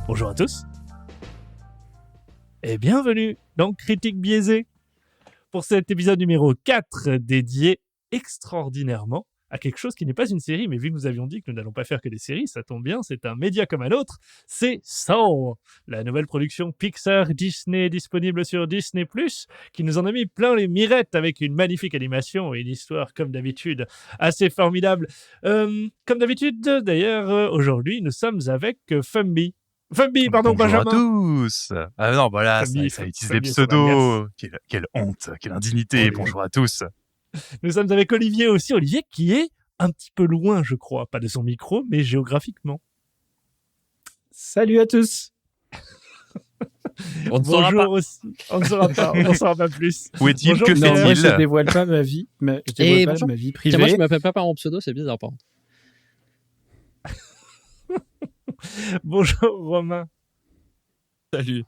Bonjour à tous et bienvenue dans Critique biaisée pour cet épisode numéro 4 dédié extraordinairement à quelque chose qui n'est pas une série, mais vu que nous avions dit que nous n'allons pas faire que des séries, ça tombe bien, c'est un média comme un autre, c'est Soul, la nouvelle production Pixar Disney disponible sur Disney+, qui nous en a mis plein les mirettes avec une magnifique animation et une histoire comme d'habitude assez formidable. Comme d'habitude d'ailleurs, aujourd'hui nous sommes avec Fumby, pardon, Bonjour Benjamin. à tous. Ah non, voilà, Fumby, ça utilise Fumby des est son pseudos. Quelle honte, quelle indignité. Oui. Bonjour à tous. Nous sommes avec Olivier aussi, Olivier qui est un petit peu loin, je crois, pas de son micro, mais géographiquement. Salut à tous. On ne saura pas. Aussi. On ne saura pas, on n'en saura pas plus. Où est-il? Bonjour, Que Pierre. Non, moi fait-il? je dévoile pas ma vie, ma vie privée. Tiens, moi je m'appelle pas par mon pseudo, c'est bizarre par contre. Bonjour Romain. Salut.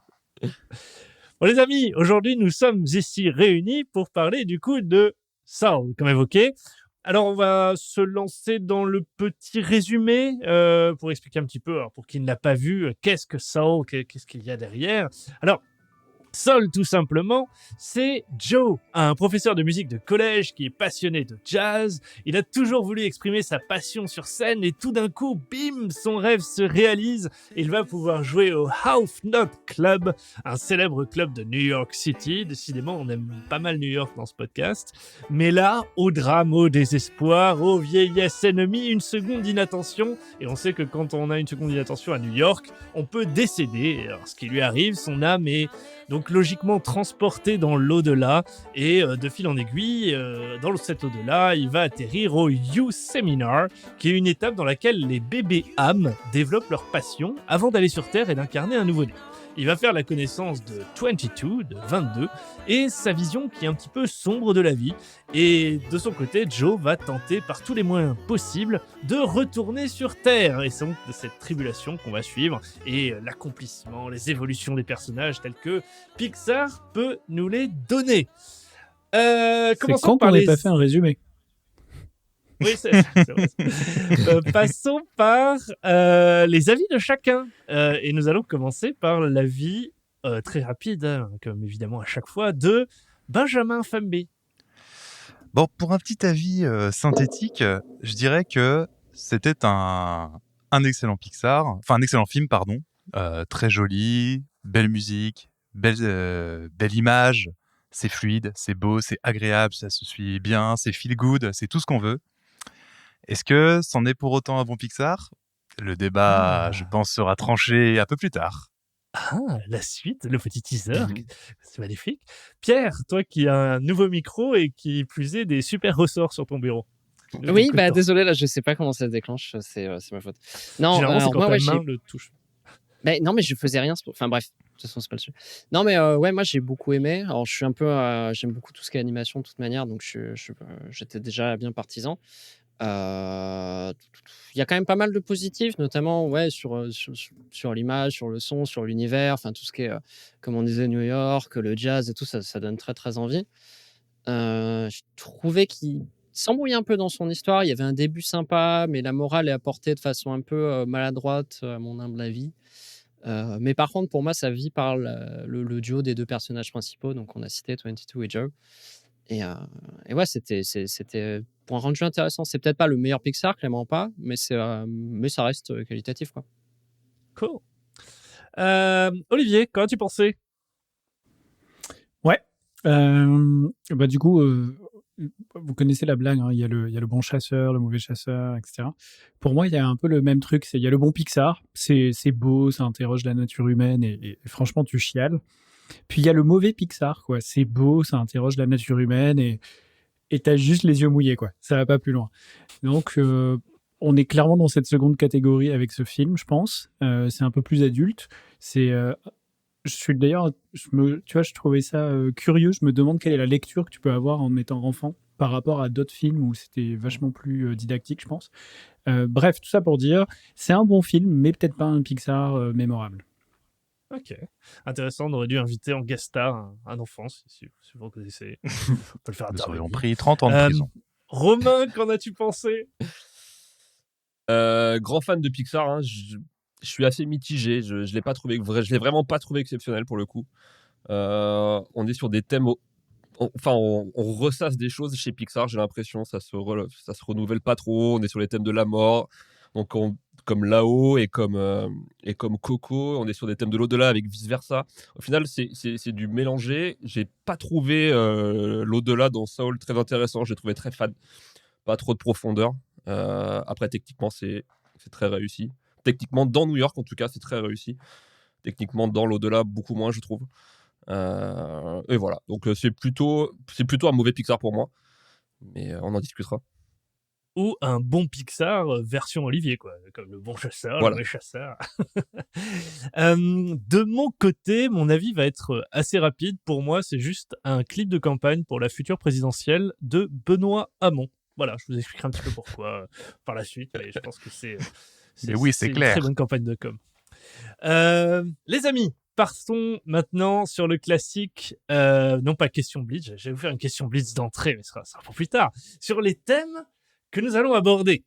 Bon les amis, aujourd'hui nous sommes ici réunis pour parler du coup de Soul, comme évoqué. Alors on va se lancer dans le petit résumé pour expliquer un petit peu, alors, pour qui ne l'a pas vu, qu'est-ce que Soul, qu'est-ce qu'il y a derrière. Alors Soul, tout simplement, c'est Joe, un professeur de musique de collège qui est passionné de jazz. Il a toujours voulu exprimer sa passion sur scène et tout d'un coup, bim, son rêve se réalise. Il va pouvoir jouer au Half Note Club, un célèbre club de New York City. Décidément, on aime pas mal New York dans ce podcast. Mais là, au drame, au désespoir, aux vieillesses ennemies, une seconde d'inattention. Et on sait que quand on a une seconde d'inattention à New York, on peut décéder. Alors, ce qui lui arrive, son âme est donc logiquement transporté dans l'au-delà et de fil en aiguille, dans cet au-delà, il va atterrir au Youth Seminar, qui est une étape dans laquelle les bébés âmes développent leur passion avant d'aller sur Terre et d'incarner un nouveau-né. Il va faire la connaissance de 22, de 22, et sa vision qui est un petit peu sombre de la vie. Et de son côté, Joe va tenter par tous les moyens possibles de retourner sur Terre. Et c'est donc de cette tribulation qu'on va suivre, et l'accomplissement, les évolutions des personnages tels que Pixar peut nous les donner. C'est Commençons quand par on n'ait pas fait un résumé. Oui, c'est vrai. Passons par les avis de chacun. Et nous allons commencer par l'avis très rapide, hein, comme évidemment à chaque fois, de Benjamin Fumby. Bon, pour un petit avis synthétique, je dirais que c'était un excellent Pixar, enfin un excellent film, pardon. Très joli, belle musique, belle image, c'est fluide, c'est beau, c'est agréable, ça se suit bien, c'est feel good, c'est tout ce qu'on veut. Est-ce que c'en est pour autant un bon Pixar? Le débat, je pense, sera tranché un peu plus tard. Ah, la suite, le petit teaser, c'est magnifique. Pierre, toi qui as un nouveau micro et qui plus est des super ressorts sur ton bureau. Oui, bah désolé, là je sais pas comment ça se déclenche, c'est ma faute. Non, généralement c'est quand moi, ta main le touche. Mais non, mais je faisais rien. Enfin bref, de toute façon c'est pas le sujet. Non, mais ouais, moi j'ai beaucoup aimé. Alors je suis un peu, j'aime beaucoup tout ce qui est animation de toute manière, donc j'étais déjà bien partisan. Il y a quand même pas mal de positifs, notamment ouais, sur l'image, sur le son, sur l'univers, enfin tout ce qui est, comme on disait, New York, le jazz et tout, ça donne très très envie. Je trouvais qu'il s'embrouillait un peu dans son histoire. Il y avait un début sympa, mais la morale est apportée de façon un peu maladroite, à mon humble avis. Mais par contre, pour moi, ça vit par le duo des deux personnages principaux. Donc, on a cité 22 et Joe. Et ouais, c'était pour un rendu intéressant. C'est peut-être pas le meilleur Pixar, clairement pas, mais ça reste qualitatif, quoi. Cool. Olivier, qu'en as-tu pensé? Ouais. Bah du coup, vous connaissez la blague, hein, il y a le bon chasseur, le mauvais chasseur, etc. Pour moi, il y a un peu le même truc. Il y a le bon Pixar, c'est beau, ça interroge la nature humaine et franchement, tu chiales. Puis il y a le mauvais Pixar, quoi. C'est beau, ça interroge la nature humaine et t'as juste les yeux mouillés, quoi. Ça va pas plus loin. Donc, on est clairement dans cette seconde catégorie avec ce film, je pense. C'est un peu plus adulte. Je suis d'ailleurs, tu vois, je trouvais ça curieux. Je me demande quelle est la lecture que tu peux avoir en étant enfant par rapport à d'autres films où c'était vachement plus didactique, je pense. Bref, tout ça pour dire, c'est un bon film, mais peut-être pas un Pixar mémorable. Ok, intéressant. On aurait dû inviter en guest star un enfant, si vous connaissez. On peut le faire Nous aurions intervenir. pris 30 ans de prison. Romain, qu'en as-tu pensé? Grand fan de Pixar, hein, je suis assez mitigé. Je l'ai pas trouvé je l'ai vraiment pas trouvé exceptionnel pour le coup. On est sur des thèmes, on ressasse des choses chez Pixar. J'ai l'impression ça se renouvelle pas trop. On est sur les thèmes de la mort, donc comme là-haut et comme Coco, on est sur des thèmes de l'au-delà avec vice versa. Au final, c'est du mélangé. J'ai pas trouvé l'au-delà dans Soul très intéressant. J'ai trouvé très fade, pas trop de profondeur. Après, techniquement, c'est très réussi. Techniquement, dans New York, en tout cas, c'est très réussi. Techniquement, dans l'au-delà, beaucoup moins, je trouve. Et voilà. Donc, c'est plutôt un mauvais Pixar pour moi. Mais on en discutera. Ou un bon Pixar version Olivier, quoi, comme le bon chasseur, Voilà. le mauvais chasseur. De mon côté, mon avis va être assez rapide. Pour moi, c'est juste un clip de campagne pour la future présidentielle de Benoît Hamon. Voilà, je vous expliquerai un petit peu pourquoi par la suite, mais je pense que c'est une clair. très bonne campagne de com. Les amis, partons maintenant sur le classique, non pas question Blitz, je vais vous faire une question Blitz d'entrée, mais ça sera pour plus tard, sur les thèmes que nous allons aborder.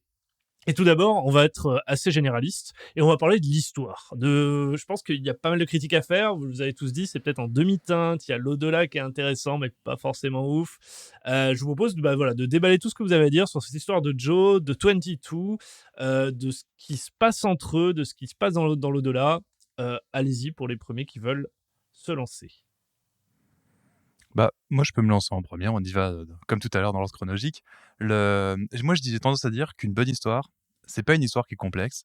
Et tout d'abord, on va être assez généraliste et on va parler de l'histoire. Je pense qu'il y a pas mal de critiques à faire. Vous avez tous dit, c'est peut-être en demi-teinte. Il y a l'au-delà qui est intéressant, mais pas forcément ouf. Je vous propose de déballer tout ce que vous avez à dire sur cette histoire de Joe, de 22, de ce qui se passe entre eux, de ce qui se passe dans l'au-delà. Allez-y pour les premiers qui veulent se lancer. Bah, moi, je peux me lancer en premier. On y va comme tout à l'heure dans l'ordre chronologique. Moi, j'ai tendance à dire qu'une bonne histoire, c'est pas une histoire qui est complexe.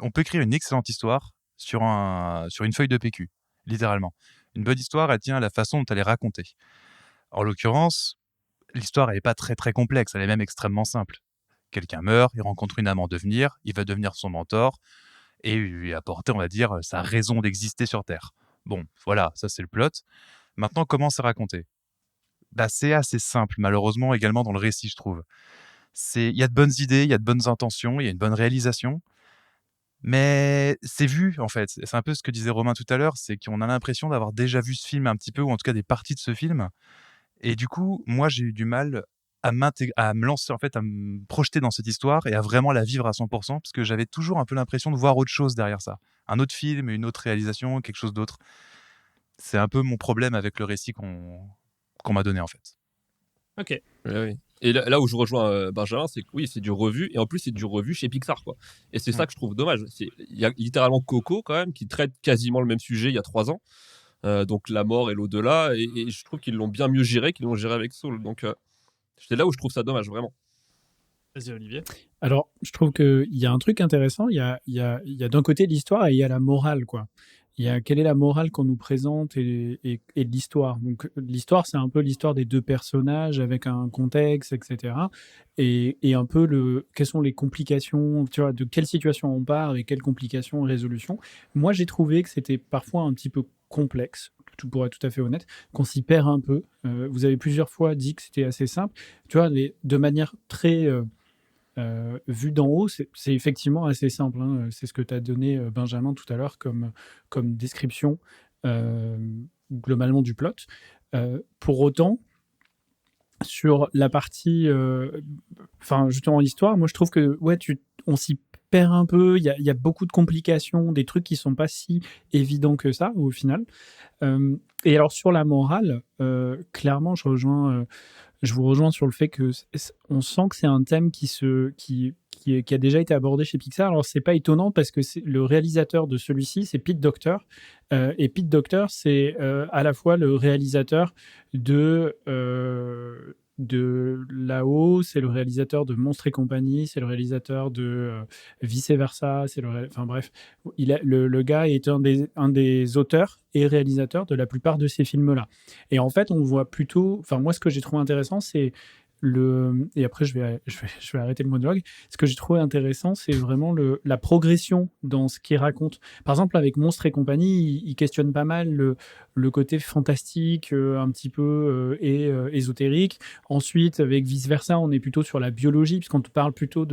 On peut écrire une excellente histoire sur une feuille de PQ, littéralement. Une bonne histoire, elle tient à la façon dont elle est racontée. En l'occurrence, l'histoire, elle est pas très très complexe. Elle est même extrêmement simple. Quelqu'un meurt, il rencontre une âme en devenir, il va devenir son mentor et lui apporter, on va dire, sa raison d'exister sur Terre. Bon, voilà, ça c'est le plot. Maintenant, comment c'est raconté? Bah, c'est assez simple, malheureusement, également dans le récit, je trouve. Il y a de bonnes idées, il y a de bonnes intentions, il y a une bonne réalisation, mais c'est vu, en fait. C'est un peu ce que disait Romain tout à l'heure, c'est qu'on a l'impression d'avoir déjà vu ce film un petit peu, ou en tout cas des parties de ce film. Et du coup, moi, j'ai eu du mal à me lancer, en fait, à me projeter dans cette histoire et à vraiment la vivre à 100%, parce que j'avais toujours un peu l'impression de voir autre chose derrière ça. Un autre film, une autre réalisation, quelque chose d'autre. C'est un peu mon problème avec le récit qu'on m'a donné, en fait. Ok. Oui. Et là où je rejoins Benjamin, c'est que oui, c'est du revu, et en plus c'est du revu chez Pixar, quoi. Et c'est ça que je trouve dommage. Il y a littéralement Coco quand même qui traite quasiment le même sujet il y a 3 ans, donc la mort et l'au-delà, et je trouve qu'ils l'ont bien mieux géré qu'ils l'ont géré avec Soul. Donc c'est là où je trouve ça dommage, vraiment. Vas-y Olivier. Alors, je trouve qu'il y a un truc intéressant. Il y a d'un côté l'histoire et il y a la morale, quoi. Il y a quelle est la morale qu'on nous présente et de l'histoire. Donc, l'histoire, c'est un peu l'histoire des deux personnages avec un contexte, etc. Et un peu quelles sont les complications, tu vois, de quelle situation on part et quelles complications et résolutions. Moi, j'ai trouvé que c'était parfois un petit peu complexe, pour être tout à fait honnête, qu'on s'y perd un peu. Vous avez plusieurs fois dit que c'était assez simple. Tu vois, de manière très... vu d'en haut, c'est effectivement assez simple, hein. C'est ce que tu as donné, Benjamin, tout à l'heure, comme description globalement du plot. Pour autant, sur la partie, justement l'histoire, moi je trouve que on s'y perd un peu. Il y a beaucoup de complications, des trucs qui sont pas si évidents que ça au final. Et alors sur la morale, clairement, je vous rejoins sur le fait que on sent que c'est un thème qui a déjà été abordé chez Pixar. Alors c'est pas étonnant parce que le réalisateur de celui-ci, c'est Pete Docter, et Pete Docter, c'est à la fois le réalisateur de là-haut, c'est le réalisateur de Monstres et compagnie, c'est le réalisateur de Vice Versa, enfin bref, le gars est un des auteurs et réalisateurs de la plupart de ces films-là. Et en fait, on voit plutôt, enfin moi ce que j'ai trouvé intéressant, c'est et après je vais arrêter le monologue. Ce que j'ai trouvé intéressant, c'est vraiment la progression dans ce qu'il raconte. Par exemple, avec Monstres et compagnie, il questionne pas mal le côté fantastique, un petit peu ésotérique. Ensuite, avec Vice Versa, on est plutôt sur la biologie, puisqu'on te parle plutôt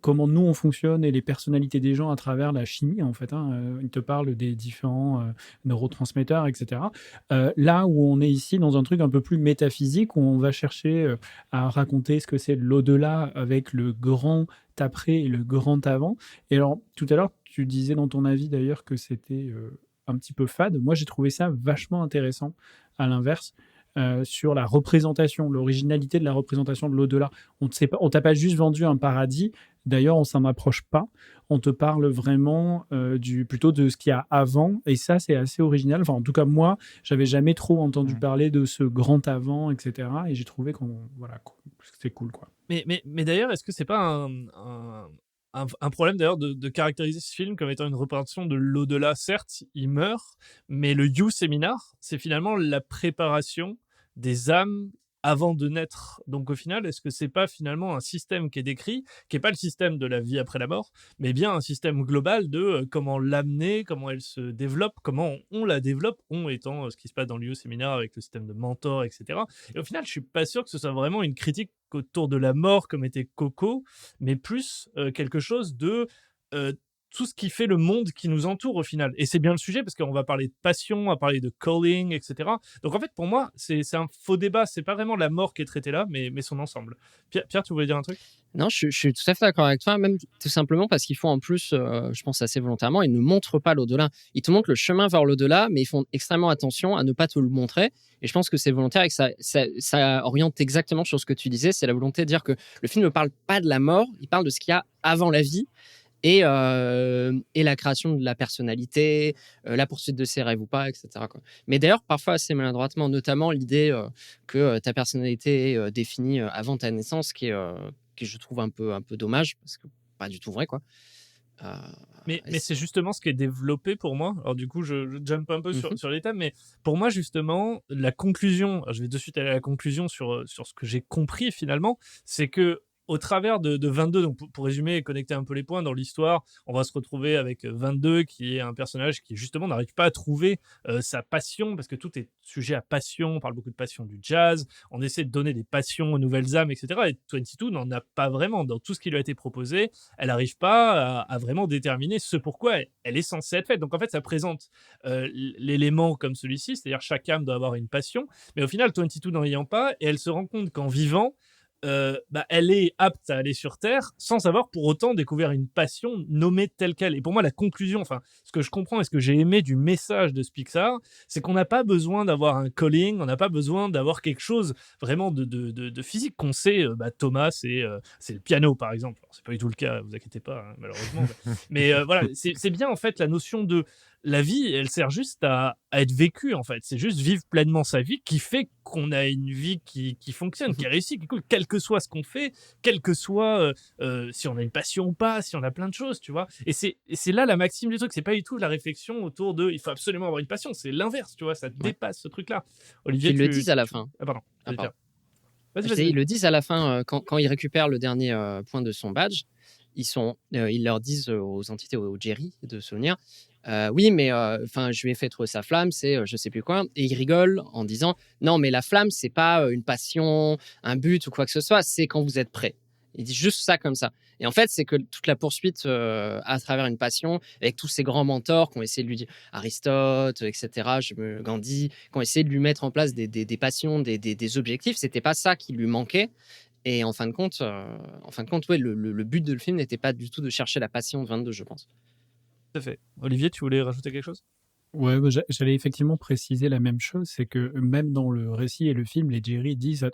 comment nous on fonctionne et les personnalités des gens à travers la chimie en fait. Il te parle des différents neurotransmetteurs, etc. Là où on est ici dans un truc un peu plus métaphysique, où on va chercher à raconter ce que c'est l'au-delà avec le grand après et le grand avant. Et alors, tout à l'heure, tu disais dans ton avis d'ailleurs que c'était un petit peu fade. Moi, j'ai trouvé ça vachement intéressant, à l'inverse, sur la représentation, l'originalité de la représentation de l'au-delà. On t'a pas juste vendu un paradis, d'ailleurs, on s'en approche pas. On te parle vraiment plutôt de ce qu'il y a avant, et ça, c'est assez original. Enfin, en tout cas, moi, j'avais jamais trop entendu parler de ce grand avant, etc. Et j'ai trouvé que c'était cool, quoi. Mais d'ailleurs, est-ce que c'est pas un problème d'ailleurs de caractériser ce film comme étant une représentation de l'au-delà? Certes, il meurt, mais le You Seminar, c'est finalement la préparation des âmes avant de naître. Donc au final, est-ce que c'est pas finalement un système qui est décrit, qui est pas le système de la vie après la mort, mais bien un système global de comment l'amener, comment elle se développe, comment on la développe, on étant ce qui se passe dans le You Seminar avec le système de mentor, etc. Et au final, je suis pas sûr que ce soit vraiment une critique autour de la mort comme était Coco, mais plus quelque chose de tout ce qui fait le monde qui nous entoure au final. Et c'est bien le sujet parce qu'on va parler de passion, on va parler de calling, etc. Donc en fait, pour moi, c'est un faux débat. C'est pas vraiment la mort qui est traitée là, mais son ensemble. Pierre, tu voulais dire un truc? Non, je suis tout à fait d'accord avec toi, même tout simplement parce qu'ils font en plus, je pense assez volontairement, ils ne montrent pas l'au-delà. Ils te montrent le chemin vers l'au-delà, mais ils font extrêmement attention à ne pas te le montrer. Et je pense que c'est volontaire et que ça oriente exactement sur ce que tu disais. C'est la volonté de dire que le film ne parle pas de la mort, il parle de ce qu'il y a avant la vie. Et la création de la personnalité, la poursuite de ses rêves ou pas, etc. quoi. Mais d'ailleurs, parfois assez maladroitement, notamment l'idée que ta personnalité est définie avant ta naissance, qui je trouve un peu dommage, parce que pas du tout vrai, quoi. Mais c'est justement ce qui est développé pour moi. Alors du coup, je jump un peu sur les thèmes, mais pour moi, justement, la conclusion, je vais de suite aller à la conclusion sur ce que j'ai compris finalement, c'est que au travers de 22, donc pour résumer et connecter un peu les points dans l'histoire, on va se retrouver avec 22 qui est un personnage qui justement n'arrive pas à trouver sa passion, parce que tout est sujet à passion, on parle beaucoup de passion du jazz, on essaie de donner des passions aux nouvelles âmes, etc. Et 22 n'en a pas vraiment. Dans tout ce qui lui a été proposé, elle n'arrive pas à vraiment déterminer ce pourquoi elle est censée être faite. Donc en fait, ça présente l'élément comme celui-ci, c'est-à-dire chaque âme doit avoir une passion, mais au final, 22 n'en ayant pas, et elle se rend compte qu'en vivant, elle est apte à aller sur Terre sans avoir pour autant découvert une passion nommée telle qu'elle. Et pour moi, la conclusion, enfin, ce que je comprends et ce que j'ai aimé du message de ce Pixar, c'est qu'on n'a pas besoin d'avoir un calling, on n'a pas besoin d'avoir quelque chose vraiment de physique qu'on sait. Thomas, c'est le piano, par exemple. Alors, c'est pas du tout le cas, vous inquiétez pas, hein, malheureusement. mais voilà, c'est bien en fait la notion de la vie, elle sert juste à être vécue, en fait. C'est juste vivre pleinement sa vie qui fait qu'on a une vie qui fonctionne, qui est réussie, qui coule, quel que soit ce qu'on fait, quel que soit si on a une passion ou pas, si on a plein de choses, tu vois. Et c'est là la maxime du truc. C'est pas du tout la réflexion autour de il faut absolument avoir une passion. C'est l'inverse, tu vois. Ça dépasse ce truc-là. Olivier, ils le disent à la fin. Ah, pardon. Vas-y. Ils le disent à la fin quand ils récupèrent le dernier point de son badge. Ils leur disent aux entités, au Jerry de souvenir, oui, mais je lui ai fait trouver sa flamme, c'est je sais plus quoi. Et il rigole en disant, non, mais la flamme, c'est pas une passion, un but ou quoi que ce soit, c'est quand vous êtes prêt. Il dit juste ça comme ça. Et en fait, c'est que toute la poursuite à travers une passion, avec tous ces grands mentors qui ont essayé de lui dire, Aristote, etc., Gandhi, qui ont essayé de lui mettre en place des passions, des objectifs, c'était pas ça qui lui manquait. Et en fin de compte, ouais, le but de le film n'était pas du tout de chercher la passion de 22, je pense. Tout à fait. Olivier, tu voulais rajouter quelque chose? Ouais, j'allais effectivement préciser la même chose, c'est que même dans le récit et le film, les Jerry disent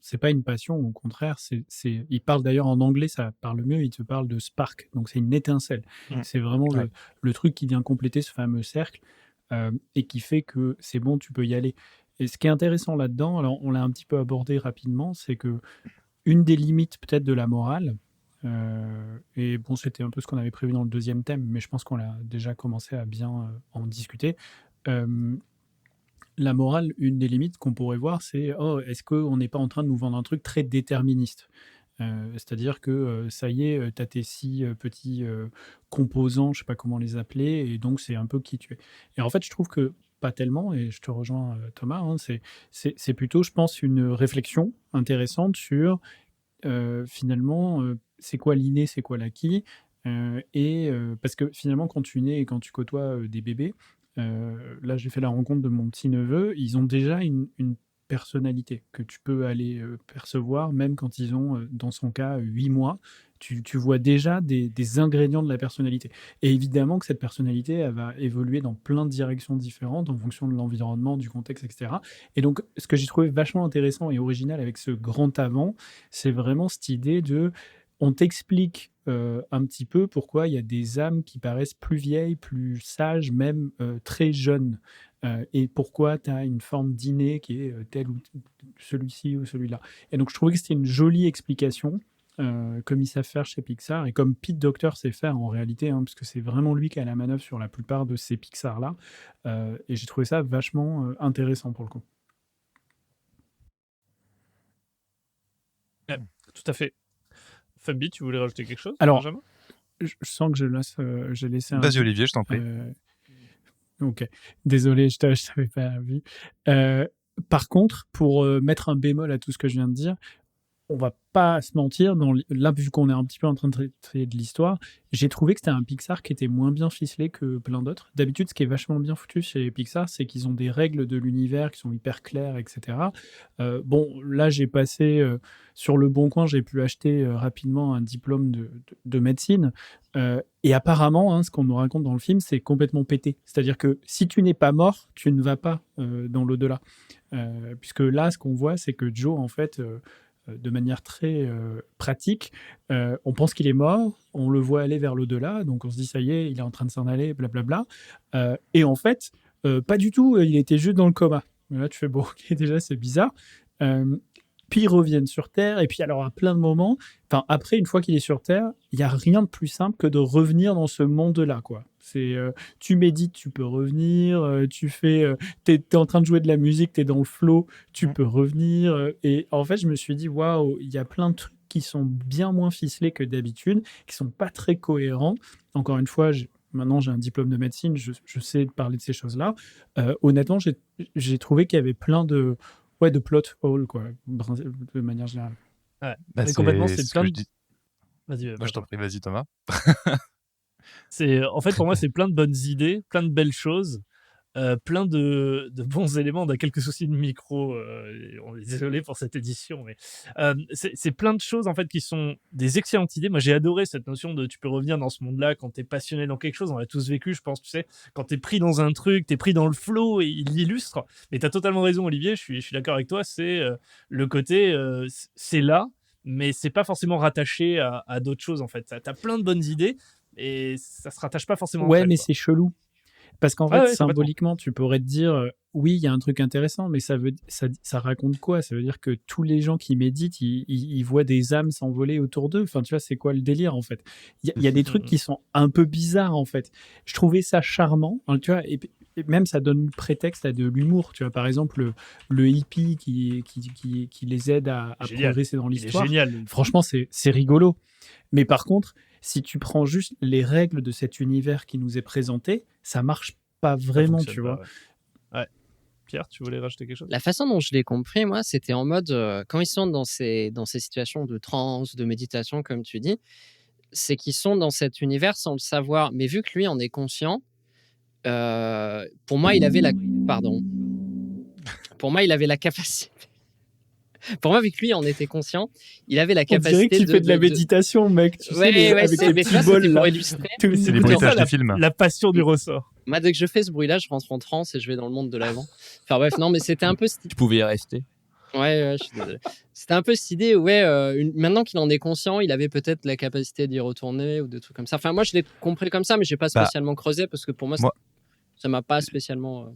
c'est pas une passion, au contraire, ils parlent d'ailleurs en anglais, ça parle mieux, ils te parlent de spark, donc c'est une étincelle. C'est vraiment le truc qui vient compléter ce fameux cercle et qui fait que c'est bon, tu peux y aller. Et ce qui est intéressant là-dedans, alors on l'a un petit peu abordé rapidement, c'est que une des limites peut-être de la morale, et bon, c'était un peu ce qu'on avait prévu dans le deuxième thème, mais je pense qu'on a déjà commencé à bien en discuter. La morale, une des limites qu'on pourrait voir, c'est est-ce qu'on n'est pas en train de nous vendre un truc très déterministe? C'est-à-dire que ça y est, tu as tes 6 petits composants, je sais pas comment les appeler, et donc c'est un peu qui tu es. Et en fait, je trouve que pas tellement, et je te rejoins Thomas, hein, c'est plutôt, je pense, une réflexion intéressante sur finalement c'est quoi l'inné, c'est quoi l'acquis. Parce que finalement, quand tu nais et quand tu côtoies des bébés, là j'ai fait la rencontre de mon petit-neveu, ils ont déjà une personnalité que tu peux aller percevoir, même quand ils ont, dans son cas, 8 mois. Tu vois déjà des ingrédients de la personnalité. Et évidemment que cette personnalité, elle va évoluer dans plein de directions différentes en fonction de l'environnement, du contexte, etc. Et donc, ce que j'ai trouvé vachement intéressant et original avec ce grand avant, c'est vraiment cette idée de on t'explique un petit peu pourquoi il y a des âmes qui paraissent plus vieilles, plus sages, même très jeunes. Et pourquoi tu as une forme d'inné qui est tel ou celui-ci ou celui-là. Et donc, je trouvais que c'était une jolie explication, comme ils savent faire chez Pixar, et comme Pete Docter sait faire en réalité, parce que c'est vraiment lui qui a la manœuvre sur la plupart de ces Pixar-là. Et j'ai trouvé ça vachement intéressant pour le coup. Tout à fait. Fabi, tu voulais rajouter quelque chose? Alors, Benjamin je sens que j'ai laissé un... Vas-y Olivier, je t'en prie. Ok, désolé, je t'avais pas vu. Par contre, pour mettre un bémol à tout ce que je viens de dire, on va pas se mentir, là, vu qu'on est un petit peu en train de traiter de l'histoire, j'ai trouvé que c'était un Pixar qui était moins bien ficelé que plein d'autres. D'habitude, ce qui est vachement bien foutu chez Pixar, c'est qu'ils ont des règles de l'univers qui sont hyper claires, etc. Bon, là, j'ai passé sur le Bon Coin, j'ai pu acheter rapidement un diplôme de médecine. Et apparemment, ce qu'on nous raconte dans le film, c'est complètement pété. C'est-à-dire que si tu n'es pas mort, tu ne vas pas dans l'au-delà. Puisque là, ce qu'on voit, c'est que Joe, en fait... de manière très pratique, on pense qu'il est mort, on le voit aller vers l'au-delà, donc on se dit ça y est, il est en train de s'en aller, blablabla. Et en fait, pas du tout, il était juste dans le coma. Et là, tu fais bon, ok, déjà c'est bizarre. Puis ils reviennent sur Terre, et puis alors à plein de moments, après, une fois qu'il est sur Terre, il n'y a rien de plus simple que de revenir dans ce monde-là, quoi. C'est, tu médites, tu peux revenir, t'es en train de jouer de la musique, t'es dans le flow, tu peux revenir. Et en fait, je me suis dit, waouh, il y a plein de trucs qui sont bien moins ficelés que d'habitude, qui sont pas très cohérents. Encore une fois, maintenant j'ai un diplôme de médecine, je sais parler de ces choses-là. Honnêtement, j'ai trouvé qu'il y avait plein de plot hole, quoi, de manière générale. Ouais. Bah, Mais complètement, c'est c'est ce plein que de... je dis. Vas-y, Moi, je t'en prie, vas-y Thomas. En fait, pour moi, c'est plein de bonnes idées, plein de belles choses, plein de bons éléments. On a quelques soucis de micro, on est désolé pour cette édition, mais c'est plein de choses en fait qui sont des excellentes idées. Moi, j'ai adoré cette notion de tu peux revenir dans ce monde-là quand t'es passionné dans quelque chose. On l'a tous vécu, je pense, tu sais, quand t'es pris dans un truc, t'es pris dans le flow et il l'illustre. Mais t'as totalement raison, Olivier, je suis d'accord avec toi, c'est le côté, c'est là, mais c'est pas forcément rattaché à d'autres choses en fait. T'as plein de bonnes idées et ça se rattache pas forcément entre Ouais, elles, mais quoi. c'est chelou. Parce qu'en fait, Ouais, complètement. symboliquement, tu pourrais te dire, oui, il y a un truc intéressant, mais ça raconte quoi? Ça veut dire que tous les gens qui méditent, ils voient des âmes s'envoler autour d'eux. Enfin, tu vois, c'est quoi le délire, en fait? Il y a des trucs qui sont un peu bizarres, en fait. Je trouvais ça charmant, tu vois, et même ça donne prétexte à de l'humour. Tu vois, par exemple, le hippie qui les aide à Génial. progresser dans Il est l'histoire. génial. lui. Franchement, c'est rigolo. Mais par contre, si tu prends juste les règles de cet univers qui nous est présenté, ça marche pas Ça vraiment, fonctionne tu pas, vois. ouais. Pierre, tu voulais rajouter quelque chose? La façon dont je l'ai compris, moi, c'était en mode, quand ils sont dans ces situations de transe, de méditation, comme tu dis, c'est qu'ils sont dans cet univers sans le savoir. Mais vu que lui en est conscient, pour moi, il avait la... Pardon. Pour moi, il avait la capacité... Pour moi, vu que lui en était conscient, il avait la On dirait capacité que tu fais de la méditation, mec. Tu sais, Ouais, avec c'est les mais tu vois, petits bols, c'était là. pour illustrer. C'est les bruitages des films. La passion du ressort. Moi, dès que je fais ce bruit-là, je rentre en transe et je vais dans le monde de l'avant. Enfin bref, non, mais c'était un peu... Tu pouvais y rester. Ouais, je suis désolé. C'était un peu cette idée, maintenant qu'il en est conscient, il avait peut-être la capacité d'y retourner ou des trucs comme ça. Enfin, moi, je l'ai compris comme ça, mais j'ai pas spécialement creusé parce que pour moi, ça m'a pas spécialement...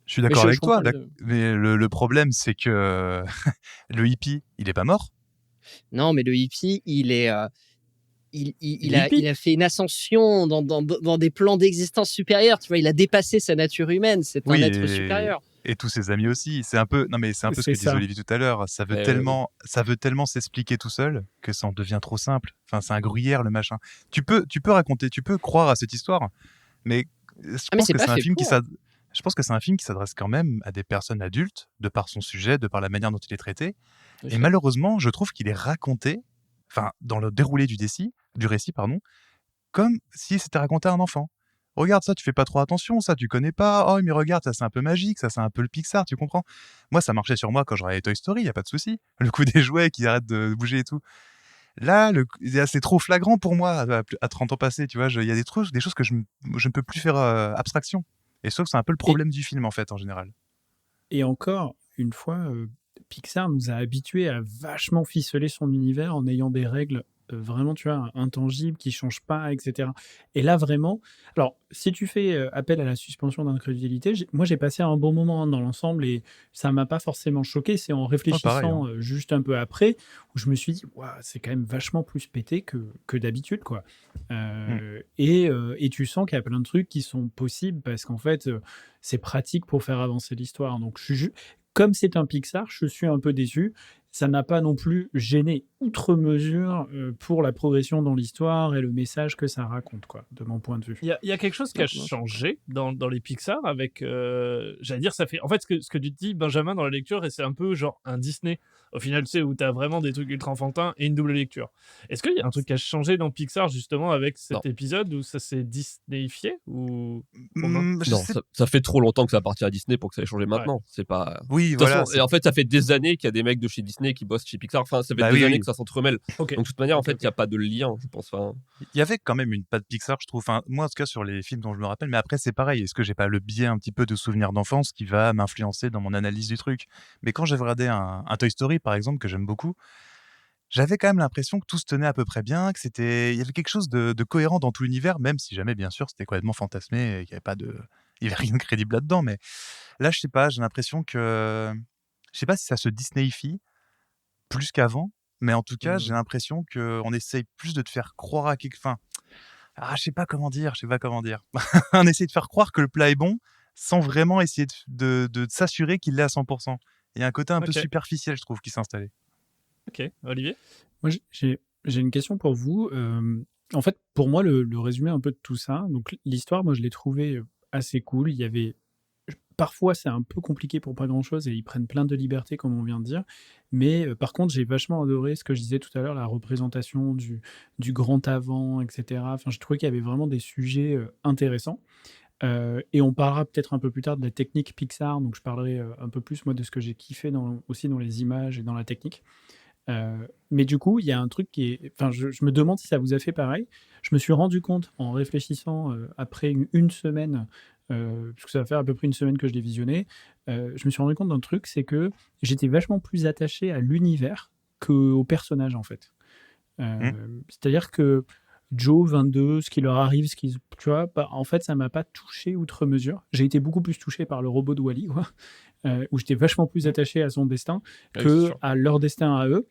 Je suis d'accord Mais avec je toi, comprends les deux. mais le problème, c'est que le hippie, il est pas mort. Non, mais le hippie, il est... Il hippie. a fait une ascension dans des plans d'existence supérieurs. Tu vois, il a dépassé sa nature humaine. C'est un être supérieur. Et tous ses amis aussi. C'est un peu ce que C'est disait ça. Olivier tout à l'heure. Ça veut tellement s'expliquer tout seul que ça en devient trop simple. Enfin, c'est un gruyère, le machin. Tu peux raconter, tu peux croire à cette histoire, mais je pense que c'est un film je pense que c'est un film qui s'adresse quand même à des personnes adultes, de par son sujet, de par la manière dont il est traité. Et malheureusement, je trouve qu'il est raconté enfin, dans le déroulé du récit, pardon, comme si c'était raconté à un enfant. Regarde ça, tu fais pas trop attention, ça tu connais pas. Oh, mais regarde, ça c'est un peu magique, ça c'est un peu le Pixar, tu comprends? Moi, ça marchait sur moi quand je regardais Toy Story, y a pas de souci. Le coup des jouets qui arrêtent de bouger et tout. Là, c'est trop flagrant pour moi à 30 ans passés, tu vois. Il y a des choses que je ne peux plus faire abstraction. Et je trouve que c'est un peu le problème du film, en fait, en général. Et encore une fois, Pixar nous a habitués à vachement ficeler son univers en ayant des règles vraiment, tu vois, intangibles qui changent pas, etc. Et là, vraiment, alors, si tu fais appel à la suspension d'incrédulité, moi, j'ai passé un bon moment dans l'ensemble et ça m'a pas forcément choqué. C'est en Oh, pareil, hein. réfléchissant juste un peu après où je me suis dit, waouh, c'est quand même vachement plus pété que d'habitude, quoi. Et tu sens qu'il y a plein de trucs qui sont possibles parce qu'en fait, c'est pratique pour faire avancer l'histoire. Donc, comme c'est un Pixar, je suis un peu déçu. Ça n'a pas non plus gêné outre mesure pour la progression dans l'histoire et le message que ça raconte, quoi, de mon point de vue. Il y a quelque chose qui a changé dans les Pixar avec, j'allais dire, ça fait. En fait, ce que tu te dis, Benjamin, dans la lecture, et c'est un peu genre un Disney. Au final, tu sais, où tu as vraiment des trucs ultra enfantins et une double lecture. Est-ce qu'il y a un truc qui a changé dans Pixar, justement, avec cet Non. épisode où ça s'est Disneyifié ou... Je Non, sais- ça fait trop longtemps que ça appartient à Disney pour que ça ait changé maintenant. C'est pas. Oui, De toute voilà. façon, et en fait, ça fait des années qu'il y a des mecs de chez Disney qui bossent chez Pixar. Enfin, ça fait Bah des oui, années oui. que ça s'entremêle. Ok. Donc, de toute manière, en Ok, fait, il ok. n'y a pas de lien, je pense. Enfin, Il y avait quand même une patte Pixar, je trouve. Enfin, moi, en tout cas, sur les films dont je me rappelle. Mais après, c'est pareil. Est-ce que j'ai pas le biais un petit peu de souvenirs d'enfance qui va m'influencer dans mon analyse du truc? Mais quand j'ai regardé un Toy Story, par exemple, que j'aime beaucoup, j'avais quand même l'impression que tout se tenait à peu près bien, il y avait quelque chose de cohérent dans tout l'univers, même si jamais, bien sûr, c'était complètement fantasmé et qu'il y avait pas il y avait rien de crédible là-dedans. Mais là, je sais pas, j'ai l'impression que, je sais pas si ça se Disneyifie plus qu'avant, mais en tout cas, j'ai l'impression qu'on essaye plus de te faire croire à quelque, enfin, je sais pas comment dire, je sais pas comment dire. On essaye de faire croire que le plat est bon sans vraiment essayer de s'assurer qu'il l'est à 100%. Il y a un côté un peu Ok. superficiel, je trouve, qui s'est installé. Ok, Olivier. Moi, j'ai une question pour vous. En fait, pour moi, le résumé un peu de tout ça, donc l'histoire, moi, je l'ai trouvée assez cool. Il y avait parfois, c'est un peu compliqué pour pas grand-chose et ils prennent plein de libertés, comme on vient de dire. Mais par contre, j'ai vachement adoré ce que je disais tout à l'heure, la représentation du grand avant, etc. Enfin, je trouvais qu'il y avait vraiment des sujets intéressants. Et on parlera peut-être un peu plus tard de la technique Pixar, donc je parlerai un peu plus, moi, de ce que j'ai kiffé aussi dans les images et dans la technique. Mais du coup, il y a un truc qui est. Enfin, je me demande si ça vous a fait pareil. Je me suis rendu compte en réfléchissant après une semaine, puisque ça va faire à peu près une semaine que je l'ai visionné, je me suis rendu compte d'un truc, c'est que j'étais vachement plus attaché à l'univers qu'au personnage, en fait. C'est-à-dire que Joe 22, ce qui leur arrive, tu vois, en fait, ça m'a pas touché outre mesure. J'ai été beaucoup plus touché par le robot de Wall-E, quoi, où j'étais vachement plus attaché à son destin Ouais, c'est que sûr. à leur destin à eux.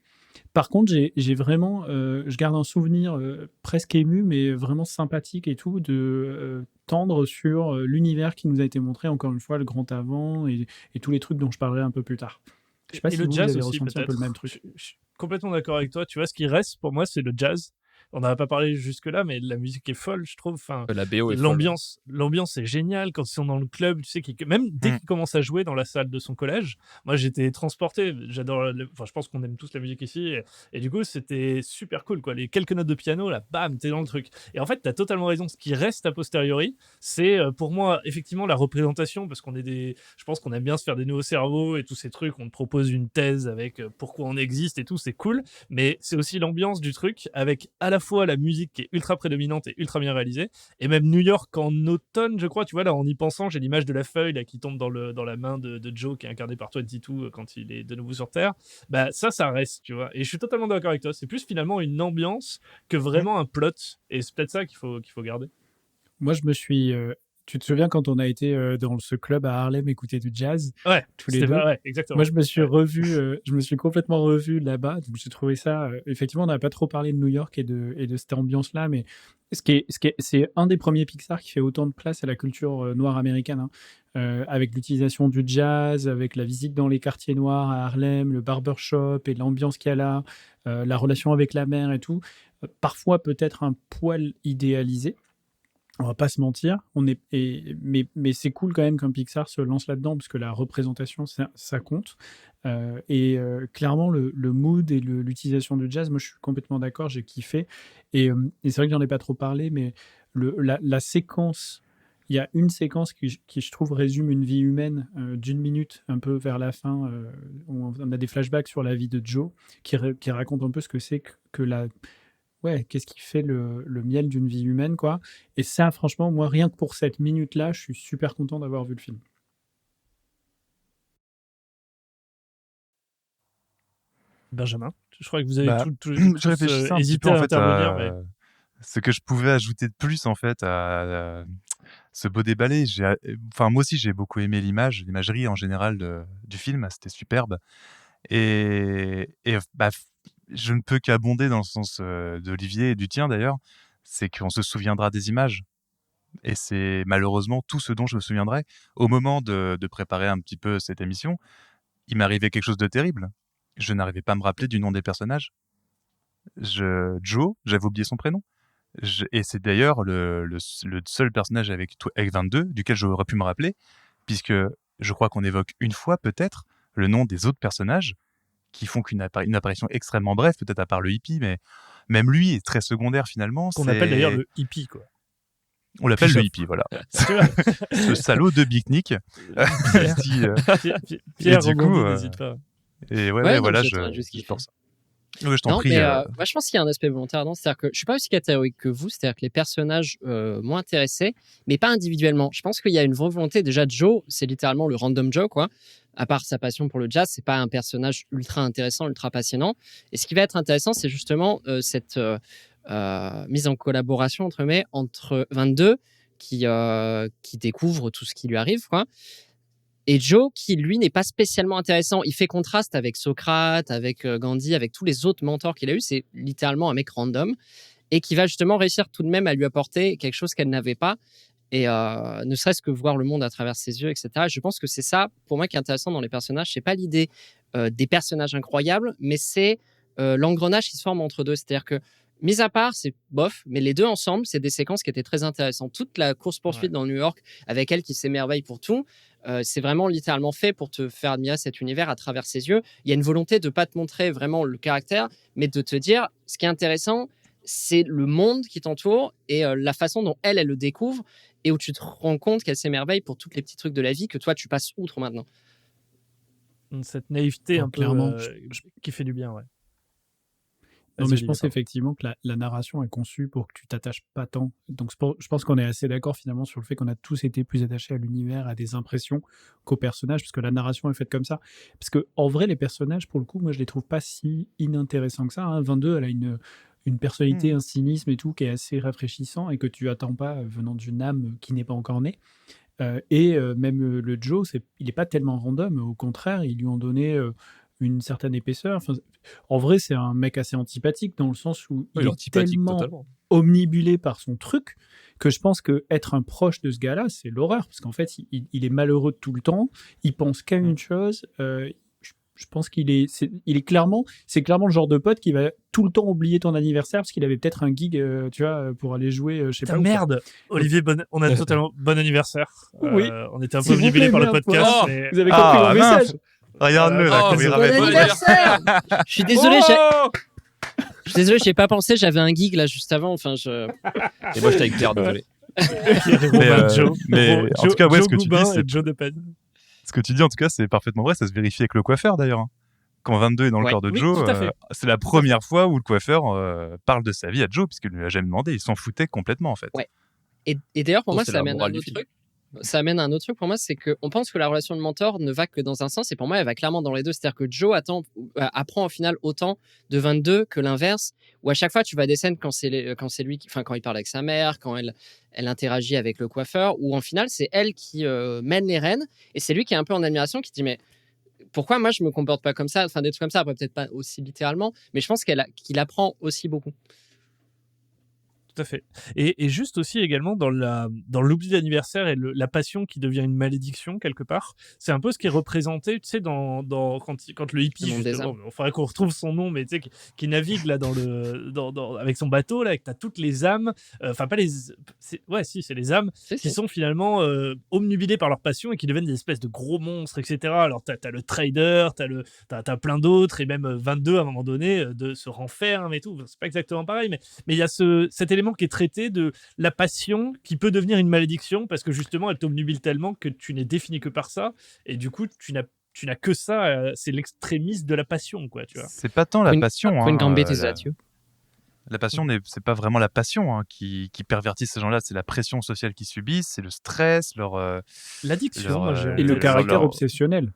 Par contre, j'ai vraiment, je garde un souvenir presque ému, mais vraiment sympathique et tout, de tendre sur l'univers qui nous a été montré, encore une fois, le grand avant et tous les trucs dont je parlerai un peu plus tard. Je sais pas Et si le vous jazz avez aussi, ressenti un peu le peut-être. même truc. Je suis complètement d'accord avec toi. Tu vois, ce qui reste pour moi, c'est le jazz. On n'en a pas parlé jusque-là, mais la musique est folle, je trouve. Enfin, La BO est folle. l'ambiance est géniale quand ils sont dans le club. Tu sais, même dès qu'ils commencent à jouer dans la salle de son collège, moi j'étais transporté. J'adore. Enfin, je pense qu'on aime tous la musique ici, et du coup, c'était super cool, quoi. Les quelques notes de piano, là, bam, t'es dans le truc. Et en fait, t'as totalement raison. Ce qui reste a posteriori, c'est pour moi effectivement la représentation, parce qu'on est je pense qu'on aime bien se faire des nouveaux cerveaux et tous ces trucs. On te propose une thèse avec pourquoi on existe et tout, c'est cool. Mais c'est aussi l'ambiance du truc, avec à la fois la musique qui est ultra prédominante et ultra bien réalisée, et même New York en automne, je crois, tu vois, là, en y pensant, j'ai l'image de la feuille là, qui tombe dans la main de Joe, qui est incarné par 22 quand il est de nouveau sur Terre. Bah, ça reste, tu vois. Et je suis totalement d'accord avec toi. C'est plus finalement une ambiance que vraiment un plot, et c'est peut-être ça qu'il faut garder. Moi, je me suis. Tu te souviens quand on a été dans ce club à Harlem écouter du jazz, Ouais, tous les deux? ouais, exactement. Moi, je me suis Ouais. je me suis complètement revu là-bas. Donc, j'ai trouvé ça. Effectivement, on n'a pas trop parlé de New York et de cette ambiance-là, mais c'est un des premiers Pixar qui fait autant de place à la culture noire américaine, hein. Avec l'utilisation du jazz, avec la visite dans les quartiers noirs à Harlem, le barbershop et l'ambiance qu'il y a là, la relation avec la mère et tout. Parfois peut-être un poil idéalisé. On va pas se mentir, mais c'est cool quand même qu'un Pixar se lance là-dedans parce que la représentation ça compte. Clairement le mood et l'utilisation du jazz, moi je suis complètement d'accord, j'ai kiffé. Et c'est vrai que j'en ai pas trop parlé, mais la séquence, il y a une séquence qui je trouve résume une vie humaine d'une minute, un peu vers la fin, où on a des flashbacks sur la vie de Joe qui raconte un peu ce que c'est que la ouais, qu'est-ce qui fait le miel d'une vie humaine, quoi. Et ça, franchement, moi, rien que pour cette minute-là, je suis super content d'avoir vu le film. Benjamin, je crois que vous avez Bah, tous je réfléchissais un petit hésité peu en à fait intervenir, mais ce que je pouvais ajouter de plus en fait à ce beau déballé. Enfin moi aussi j'ai beaucoup aimé l'imagerie en général du film, c'était superbe. Bah, je ne peux qu'abonder dans le sens d'Olivier et du tien d'ailleurs, c'est qu'on se souviendra des images. Et c'est malheureusement tout ce dont je me souviendrai. Au moment de préparer un petit peu cette émission, il m'arrivait quelque chose de terrible. Je n'arrivais pas à me rappeler du nom des personnages. Joe, j'avais oublié son prénom. Et c'est d'ailleurs le seul personnage avec 22 duquel j'aurais pu me rappeler, puisque je crois qu'on évoque une fois peut-être le nom des autres personnages qui font une apparition extrêmement brève, peut-être à part le hippie, mais même lui est très secondaire finalement. qu'on appelle d'ailleurs le hippie, quoi. On l'appelle le Christophe. hippie, voilà. Tu vois, Ce salaud de Big Nick. Pierre, Qui, Pierre du coup, rebondit, n'hésite pas. et Ouais, non, voilà, j'attends juste qu'il pense. Oui, je t'en Non, prie. mais moi, je pense qu'il y a un aspect volontaire dedans. C'est-à-dire que je suis pas aussi catégorique que vous. C'est-à-dire que les personnages m'ont intéressé, mais pas individuellement. Je pense qu'il y a une vraie volonté. Déjà, Joe, c'est littéralement le random Joe, quoi. À part sa passion pour le jazz, c'est pas un personnage ultra intéressant, ultra passionnant. Et ce qui va être intéressant, c'est justement cette mise en collaboration entre 22 qui découvre tout ce qui lui arrive, quoi. Et Joe, qui lui n'est pas spécialement intéressant, il fait contraste avec Socrate, avec Gandhi, avec tous les autres mentors qu'il a eu. C'est littéralement un mec random et qui va justement réussir tout de même à lui apporter quelque chose qu'elle n'avait pas. Et ne serait-ce que voir le monde à travers ses yeux, etc. Je pense que c'est ça, pour moi, qui est intéressant dans les personnages. C'est pas l'idée des personnages incroyables, mais c'est l'engrenage qui se forme entre deux. C'est-à-dire que, mis à part, c'est bof, mais les deux ensemble, c'est des séquences qui étaient très intéressantes. Toute la course-poursuite dans New York, avec elle qui s'émerveille pour tout, c'est vraiment littéralement fait pour te faire admirer cet univers à travers ses yeux. Il y a une volonté de ne pas te montrer vraiment le caractère, mais de te dire, ce qui est intéressant, c'est le monde qui t'entoure et la façon dont elle le découvre et où tu te rends compte qu'elle s'émerveille pour tous les petits trucs de la vie que toi, tu passes outre maintenant. Cette naïveté Non, un peu clairement, qui fait du bien, ouais. Non, Vas-y, mais je Olivier, pense pardon. effectivement que la narration est conçue pour que tu t'attaches pas tant. Donc, je pense qu'on est assez d'accord finalement sur le fait qu'on a tous été plus attachés à l'univers, à des impressions qu'aux personnages, parce que la narration est faite comme ça. Parce que en vrai, les personnages, pour le coup, moi, je les trouve pas si inintéressants que ça. Hein. 22, elle a une personnalité, un cynisme et tout qui est assez rafraîchissant et que tu attends pas venant d'une âme qui n'est pas encore née. Même le Joe, il n'est pas tellement random. Au contraire, ils lui ont donné une certaine épaisseur. Enfin, en vrai, c'est un mec assez antipathique dans le sens où il est antipathique tellement totalement. omnibulé par son truc que je pense que être un proche de ce gars-là, c'est l'horreur. Parce qu'en fait, il est malheureux tout le temps. Il pense qu'à une chose. Je pense qu'il est, c'est clairement le genre de pote qui va tout le temps oublier ton anniversaire parce qu'il avait peut-être un gig, tu vois, pour aller jouer, je sais Putain, pas où. merde, Olivier, on a totalement bon anniversaire. Oui. On était un peu S'il vous omnibulé plaît, par le merde, podcast, voilà. mais Vous avez compris mon message. Regarde-le là, Oh, comme il bon ramène. Bon anniversaire. Je suis désolé, j'y ai pas pensé, j'avais un gig là juste avant. Enfin, Et moi, j'étais avec Pierre, désolé. Mais en tout cas, ouais, Joe ce que tu dis, Goubin c'est et Joe Depen. ce que tu dis en tout cas, c'est parfaitement vrai. Ça se vérifie avec le coiffeur d'ailleurs. Hein. Quand 22 est dans le corps de Oui, Joe, tout à fait. c'est la première fois où le coiffeur parle de sa vie à Joe, puisqu'il ne lui a jamais demandé. Il s'en foutait complètement en fait. Ouais. Et d'ailleurs, pour moi, C'est ça la amène un morale du autre film. truc. Ça amène un autre truc pour moi, c'est qu'on pense que la relation de mentor ne va que dans un sens, et pour moi, elle va clairement dans les deux. C'est-à-dire que Joe apprend au final autant de 22 que l'inverse, où à chaque fois, tu vas des scènes quand c'est lui, quand il parle avec sa mère, quand elle interagit avec le coiffeur, où en final, c'est elle qui mène les rênes, et c'est lui qui est un peu en admiration, qui dit mais pourquoi moi je me comporte pas comme ça, enfin des trucs comme ça, après peut-être pas aussi littéralement, mais je pense qu'il apprend aussi beaucoup. Tout à fait. Et juste aussi également dans l'oubli d'anniversaire et la passion qui devient une malédiction quelque part, c'est un peu ce qui est représenté, tu sais, quand le hippie, Le monde des justement, il faudrait qu'on retrouve son nom, mais tu sais, qui navigue là avec son bateau, là, et que t'as toutes les âmes, enfin pas les, c'est les âmes qui sont finalement omnubilées par leur passion et qui deviennent des espèces de gros monstres, etc. Alors t'as le trader, t'as plein d'autres, et même 22 à un moment donné se renferme et tout. C'est pas exactement pareil, mais il y a cet élément qui est traité de la passion qui peut devenir une malédiction parce que justement elle t'obnubile tellement que tu n'es défini que par ça, et du coup tu n'as que ça, c'est l'extrémisme de la passion, quoi, tu vois. C'est pas tant la passion. Queen Gambit is la, that you. la passion, c'est pas vraiment la passion qui pervertit ces gens-là, c'est la pression sociale qu'ils subissent, c'est le stress, L'addiction, moi, Et le caractère leur- obsessionnel.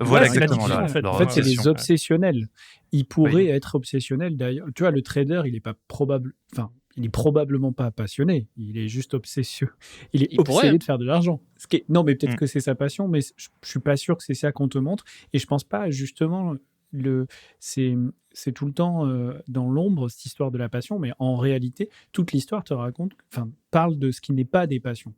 Voilà, Ouais, c'est exactement. l'addiction, en fait. leur En fait, c'est obsession. les obsessionnels. Ils pourraient Oui. être obsessionnels d'ailleurs. Tu vois, le trader, il est probablement pas passionné. Il est juste obsessieux. Il est Il pourrait. obsédé de faire de l'argent. Non, mais peut-être Mm. que c'est sa passion, mais je suis pas sûr que c'est ça qu'on te montre. Et je pense pas, justement, c'est tout le temps dans l'ombre, cette histoire de la passion, mais en réalité, toute l'histoire parle de ce qui n'est pas des passions.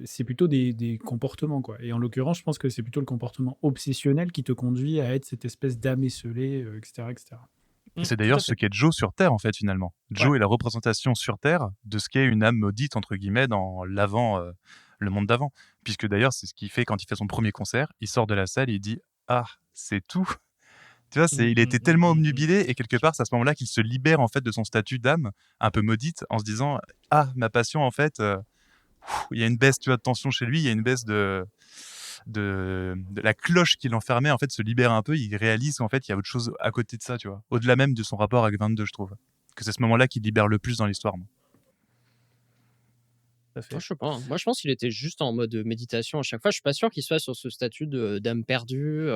C'est plutôt des comportements, quoi. Et en l'occurrence, je pense que c'est plutôt le comportement obsessionnel qui te conduit à être cette espèce d'âme esselée, etc., etc. C'est d'ailleurs ce qu'est Joe sur Terre, en fait, finalement. Joe Ouais. est la représentation sur Terre de ce qu'est une âme maudite, entre guillemets, dans le monde d'avant. Puisque d'ailleurs, c'est ce qu'il fait quand il fait son premier concert. Il sort de la salle et il dit « Ah, c'est tout !» Tu vois, il était tellement obnubilé, et quelque part, c'est à ce moment-là qu'il se libère, en fait, de son statut d'âme un peu maudite, en se disant « Ah, ma passion, en fait, il y a une baisse, tu vois, de tension chez lui, il y a une baisse de la cloche qui l'enfermait, en fait, se libère un peu, il réalise qu'en fait, il y a autre chose à côté de ça, tu vois. Au-delà même de son rapport avec 22, je trouve. Que c'est ce moment-là qui libère le plus dans l'histoire, moi. Tout à fait. Moi, je sais pas. Moi, je pense qu'il était juste en mode méditation à chaque fois. Je suis pas sûr qu'il soit sur ce statut d'âme perdue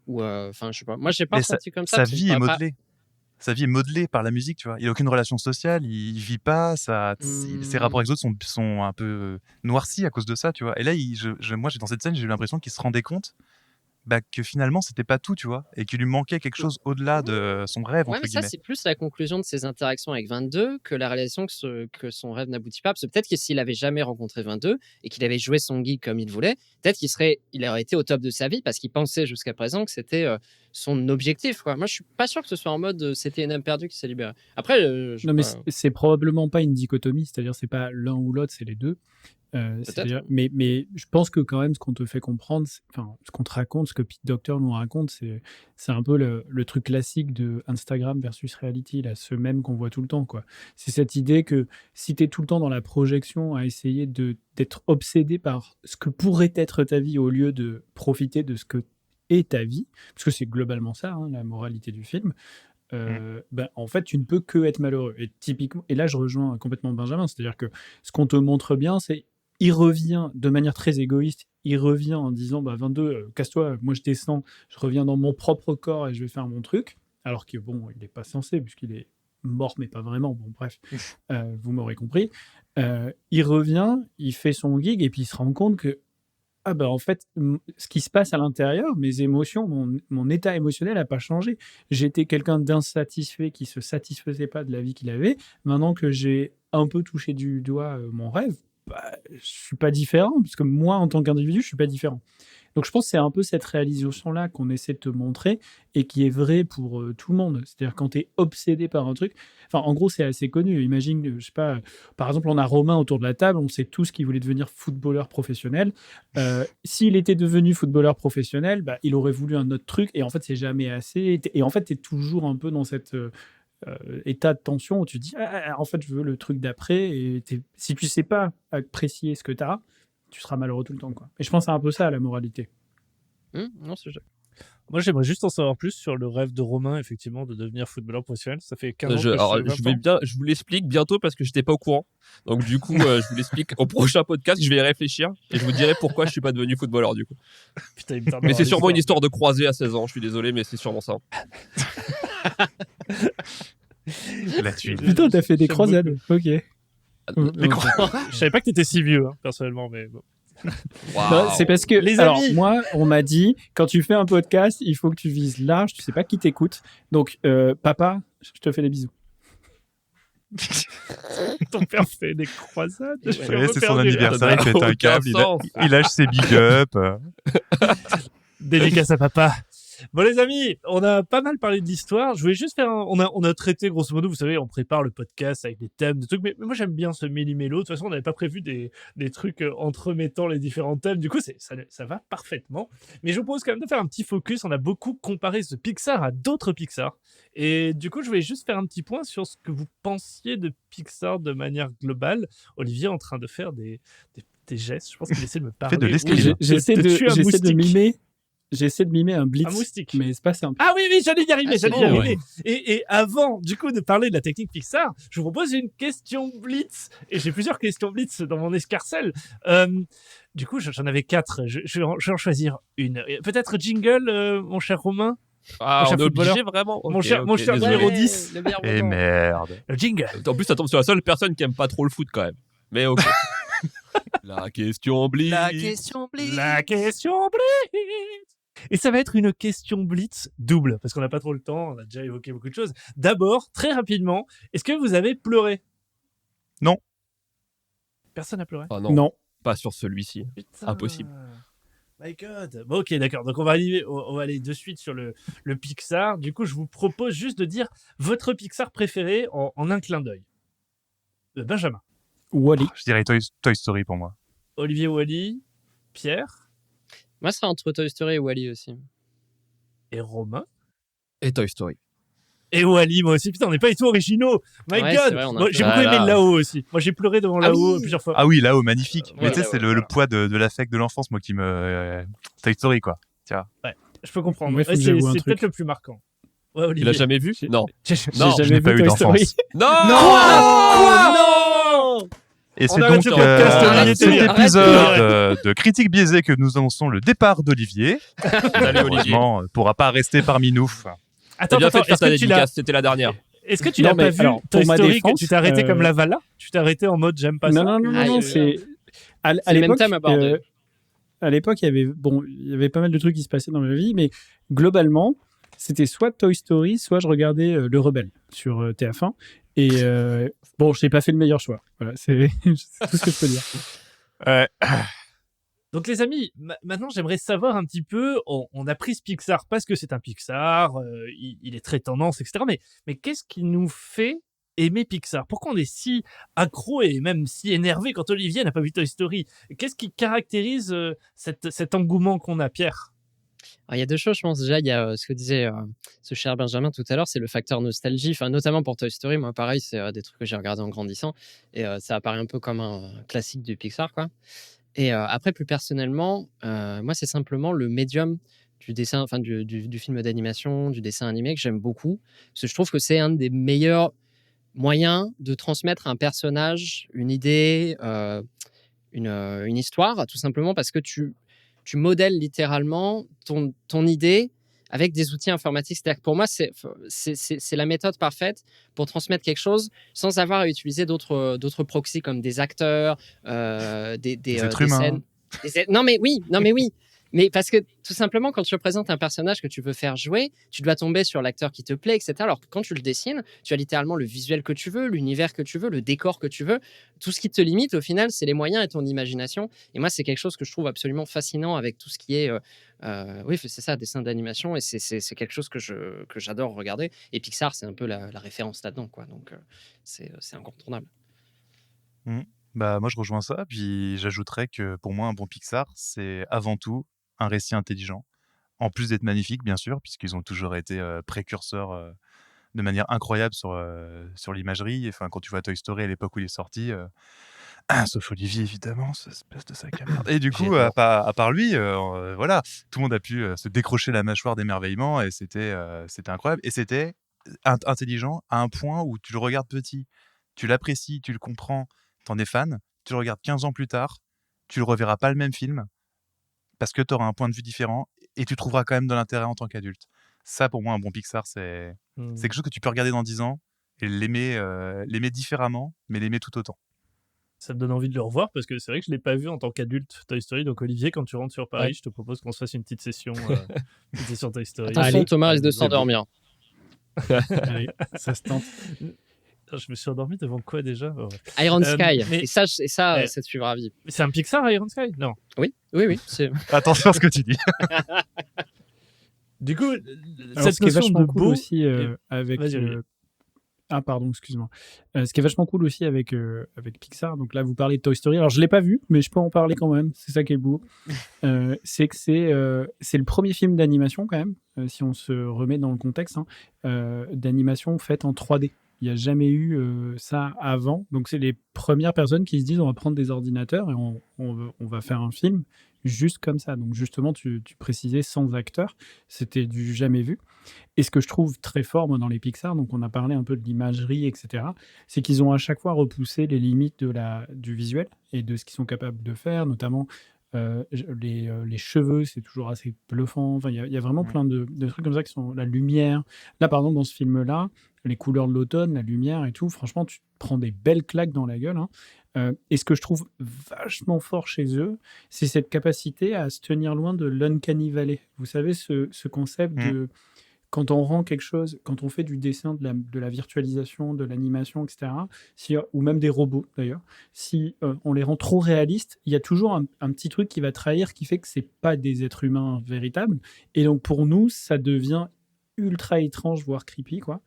ou enfin, je sais pas. Moi, j'ai pas Mais ressenti comme ça. sa parce que vie je est parle pas- modelée. Sa vie est modelée par la musique, tu vois. Il a aucune relation sociale, il vit pas, ses rapports avec les autres sont un peu noircis à cause de ça, tu vois. Et là, moi, dans cette scène, j'ai eu l'impression qu'il se rendait compte que finalement, c'était pas tout, tu vois. Et qu'il lui manquait quelque chose au-delà de son rêve, Ouais, entre mais ça, guillemets. c'est plus la conclusion de ses interactions avec 22 que la réalisation que son rêve n'aboutit pas. Parce que peut-être que s'il avait jamais rencontré 22 et qu'il avait joué son gig comme il voulait, peut-être il aurait été au top de sa vie parce qu'il pensait jusqu'à présent que c'était son objectif, quoi. Moi, je suis pas sûr que ce soit en mode c'était une âme perdue qui s'est libérée. Après, je sais Non, mais pas. c'est probablement pas une dichotomie, c'est-à-dire c'est pas l'un ou l'autre, c'est les deux. C'est-à-dire, mais je pense que quand même ce qu'on te fait comprendre, ce qu'on te raconte, ce que Pete Docter nous raconte, c'est un peu le truc classique de Instagram versus reality, là, ce même qu'on voit tout le temps, quoi. C'est cette idée que si tu es tout le temps dans la projection à essayer d'être obsédé par ce que pourrait être ta vie au lieu de profiter de ce que est ta vie, parce que c'est globalement ça, hein, la moralité du film. En fait, tu ne peux que être malheureux. Et typiquement, et là, je rejoins complètement Benjamin, c'est-à-dire que ce qu'on te montre bien, c'est il revient de manière très égoïste, il revient en disant 22, casse-toi, moi je descends, je reviens dans mon propre corps et je vais faire mon truc. Alors que bon, il n'est pas censé, puisqu'il est mort, mais pas vraiment. Bon, bref, vous m'aurez compris. Il revient, il fait son gig, et puis il se rend compte que en fait, ce qui se passe à l'intérieur, mes émotions, mon état émotionnel n'a pas changé. J'étais quelqu'un d'insatisfait qui se satisfaisait pas de la vie qu'il avait. Maintenant que j'ai un peu touché du doigt mon rêve, je suis pas différent, parce que moi, en tant qu'individu, je suis pas différent. Donc je pense que c'est un peu cette réalisation-là qu'on essaie de te montrer et qui est vraie pour tout le monde. C'est-à-dire quand tu es obsédé par un truc, en gros c'est assez connu. Imagine, je sais pas, par exemple on a Romain autour de la table, on sait tous qu'il voulait devenir footballeur professionnel. S'il était devenu footballeur professionnel, il aurait voulu un autre truc et en fait c'est jamais assez. Et en fait tu es toujours un peu dans cet état de tension où tu te dis en fait je veux le truc d'après, et si tu sais pas apprécier ce que tu as, tu seras malheureux tout le temps, quoi. Et je pense que c'est un peu ça, la moralité. Non, c'est Moi, j'aimerais juste en savoir plus sur le rêve de Romain, effectivement, de devenir footballeur professionnel. Ça fait 15 ans que je vous l'explique bientôt parce que j'étais pas au courant. Donc du coup, je vous l'explique au prochain podcast. Je vais y réfléchir et je vous dirai pourquoi je suis pas devenu footballeur du coup. Putain, il me tarde Mais c'est d'avoir sûrement une l'histoire. histoire de croisée à 16 ans. Je suis désolé, mais c'est sûrement ça. La tuile. Putain, t'as fait des J'aime croisades. Ok. Je savais pas que t'étais si vieux, hein, personnellement, mais bon. Non, c'est parce que, Les alors, amis. moi, on m'a dit, quand tu fais un podcast, il faut que tu vises large, tu sais pas qui t'écoute. Donc, papa, je te fais des bisous. Ton père fait des croisades. Je suis un Ouais, peu c'est son perdu, là. anniversaire, il pète un Aucun câble, sens. il lâche ses big up. Dédicace à papa. Bon les amis, on a pas mal parlé de l'histoire. Je voulais juste faire on a traité grosso modo, vous savez, on prépare le podcast avec des thèmes, des trucs, mais moi j'aime bien ce méli-mélo. De toute façon, on n'avait pas prévu des trucs entremettant les différents thèmes. Du coup, ça va parfaitement. Mais je vous propose quand même de faire un petit focus. On a beaucoup comparé ce Pixar à d'autres Pixar. Et du coup, je voulais juste faire un petit point sur ce que vous pensiez de Pixar de manière globale. Olivier est en train de faire des gestes. Je pense qu'il essaie de me parler. de l'escrime. Oui, J'essaie de tuer un moustique. J'essaie de mimer un blitz, Un moustique. mais c'est pas simple. Ah oui, j'allais y arriver, Ah, j'allais y c'est bon, arriver. Et avant, du coup, de parler de la technique Pixar, je vous propose une question blitz. Et j'ai plusieurs questions blitz dans mon escarcelle. Du coup, j'en avais 4. Je vais en choisir une. Peut-être jingle, mon cher Romain. Ah, Mon cher on est obligé footballeur. vraiment. Mon cher désolé. numéro 10. le meilleur Et moment. merde. Le jingle. En plus, ça tombe sur la seule personne qui aime pas trop le foot quand même. Mais ok. La question blitz. La question blitz. Et ça va être une question blitz double, parce qu'on n'a pas trop le temps, on a déjà évoqué beaucoup de choses. D'abord, très rapidement, est-ce que vous avez pleuré? Non. Personne n'a pleuré? Ah non, Non. pas sur celui-ci. Putain. Impossible. My God. Bon, ok, d'accord. Donc, on va aller de suite sur le Pixar. Du coup, je vous propose juste de dire votre Pixar préféré en un clin d'œil. Benjamin. Wall-E. Je dirais Toy Story pour moi. Olivier Wally. Pierre. Moi, ce sera entre Toy Story et Wall-E aussi. Et Romain. Et Toy Story. Et Wally, moi aussi. Putain, on n'est pas du tout originaux. My Ouais, God. c'est vrai, on a Moi, un j'ai peu- beaucoup aimé Voilà. Là-haut aussi. Moi, j'ai pleuré devant Ah Là-haut oui. plusieurs fois. Ah oui, là-haut, magnifique. Mais Ouais, tu sais, c'est le poids de l'affect de l'enfance, moi, qui me... Toy Story, quoi. Je peux comprendre. Moi, il faut Ouais, que j'avoue un c'est truc. peut-être le plus marquant. Ouais, Tu Olivier. l'as jamais vu? J'ai- Non. J'ai Non, je jamais n'ai pas vu eu Toy d'enfance. Story. Non. Non. Et On c'est arrête donc ce podcast, Olivier, cet arrête. épisode de Critique biaisée que nous annonçons le départ d'Olivier. Allez, Olivier. Malheureusement, pourra pas rester parmi nous. T'as Attends, bien fait de faire est-ce ta que tu l'as dédicace, c'était la dernière. Est-ce que tu Non, l'as pas mais vu alors, Toy pour ma Story, que défense, tu t'es arrêté comme la Vala? Tu t'es arrêté en mode j'aime pas ça? Non, Ah, c'est à C'est le même l'époque. thème abordé. À l'époque, il y avait pas mal de trucs qui se passaient dans ma vie, mais globalement, c'était soit Toy Story, soit je regardais Le Rebelle sur TF1. Et bon, je n'ai pas fait le meilleur choix. Voilà, c'est c'est tout ce que je peux dire. Donc les amis, maintenant j'aimerais savoir un petit peu, on a pris ce Pixar parce que c'est un Pixar, il est très tendance, etc. Mais qu'est-ce qui nous fait aimer Pixar? Pourquoi on est si accro et même si énervé quand Olivier n'a pas vu Toy Story? Qu'est-ce qui caractérise cet engouement qu'on a, Pierre? Alors, il y a deux choses, je pense. Déjà, il y a ce que disait ce cher Benjamin tout à l'heure, c'est le facteur nostalgie. Enfin, notamment pour Toy Story, moi, pareil, c'est des trucs que j'ai regardés en grandissant. Et ça apparaît un peu comme un classique du Pixar, quoi. Et après, plus personnellement, moi, c'est simplement le médium du dessin, enfin, du film d'animation, du dessin animé que j'aime beaucoup. Parce que je trouve que c'est un des meilleurs moyens de transmettre un personnage, une idée, une histoire, tout simplement parce que tu modèles littéralement ton idée avec des outils informatiques. C'est-à-dire que pour moi, c'est la méthode parfaite pour transmettre quelque chose sans avoir à utiliser d'autres proxys comme des acteurs, des êtres humains. scènes. Non mais oui. Mais parce que tout simplement, quand tu représentes un personnage que tu veux faire jouer, tu dois tomber sur l'acteur qui te plaît, etc. Alors que quand tu le dessines, tu as littéralement le visuel que tu veux, l'univers que tu veux, le décor que tu veux. Tout ce qui te limite, au final, c'est les moyens et ton imagination. Et moi, c'est quelque chose que je trouve absolument fascinant avec tout ce qui est, oui, c'est ça, dessin d'animation. Et c'est quelque chose que j'adore regarder. Et Pixar, c'est un peu la référence là-dedans, quoi. Donc, c'est incontournable. Bah, moi, je rejoins ça. Puis j'ajouterais que pour moi, un bon Pixar, c'est avant tout un récit intelligent. En plus d'être magnifique, bien sûr, puisqu'ils ont toujours été précurseurs de manière incroyable sur l'imagerie. Enfin, quand tu vois Toy Story à l'époque où il est sorti, sauf Olivier, évidemment, cette espèce de sac à merde. Et du coup, à part lui, voilà, tout le monde a pu se décrocher la mâchoire d'émerveillement et c'était incroyable. Et c'était intelligent à un point où tu le regardes petit, tu l'apprécies, tu le comprends, t'en es fan, tu le regardes 15 ans plus tard, tu le reverras pas le même film parce que tu auras un point de vue différent et tu trouveras quand même de l'intérêt en tant qu'adulte. Ça, pour moi, un bon Pixar, c'est quelque chose que tu peux regarder dans 10 ans et l'aimer différemment, mais l'aimer tout autant. Ça me donne envie de le revoir parce que c'est vrai que je l'ai pas vu en tant qu'adulte Toy Story. Donc Olivier, quand tu rentres sur Paris, Ouais. je te propose qu'on se fasse une petite session Toy Story. Attention, Allez. Thomas risque de s'endormir. Allez, ça se tente. Je me suis endormi devant quoi déjà? Oh, ouais. Iron Sky. mais- Et ça, Ouais. ça te suivra à vie. C'est un Pixar, Iron Sky? Non. Oui. C'est... Attention à ce que tu dis. Du coup, Alors, cette ce qui est notion vachement de cool beau... aussi avec. Vas-y, Olivier. Ah, pardon, excuse-moi. Ce qui est vachement cool aussi avec Pixar, donc là, vous parlez de Toy Story. Alors, je ne l'ai pas vu, mais je peux en parler quand même. C'est ça qui est beau. C'est que c'est le premier film d'animation, quand même, si on se remet dans le contexte, d'animation faite en 3D. Il n'y a jamais eu ça avant. Donc, c'est les premières personnes qui se disent on va prendre des ordinateurs et on va faire un film juste comme ça. Donc, justement, tu précisais sans acteur. C'était du jamais vu. Et ce que je trouve très fort, moi, dans les Pixar, donc on a parlé un peu de l'imagerie, etc., c'est qu'ils ont à chaque fois repoussé les limites du visuel et de ce qu'ils sont capables de faire, notamment les cheveux, c'est toujours assez bluffant. Enfin, il y a vraiment plein de trucs comme ça qui sont la lumière. Là, par exemple, dans ce film-là, les couleurs de l'automne, la lumière et tout, franchement, tu te prends des belles claques dans la gueule. Et ce que je trouve vachement fort chez eux, c'est cette capacité à se tenir loin de l'uncanny valley. Vous savez, ce concept de quand on rend quelque chose, quand on fait du dessin, de la virtualisation, de l'animation, etc., ou même des robots d'ailleurs, si on les rend trop réalistes, il y a toujours un petit truc qui va trahir, qui fait que c'est pas des êtres humains véritables. Et donc pour nous, ça devient ultra étrange, voire creepy, quoi.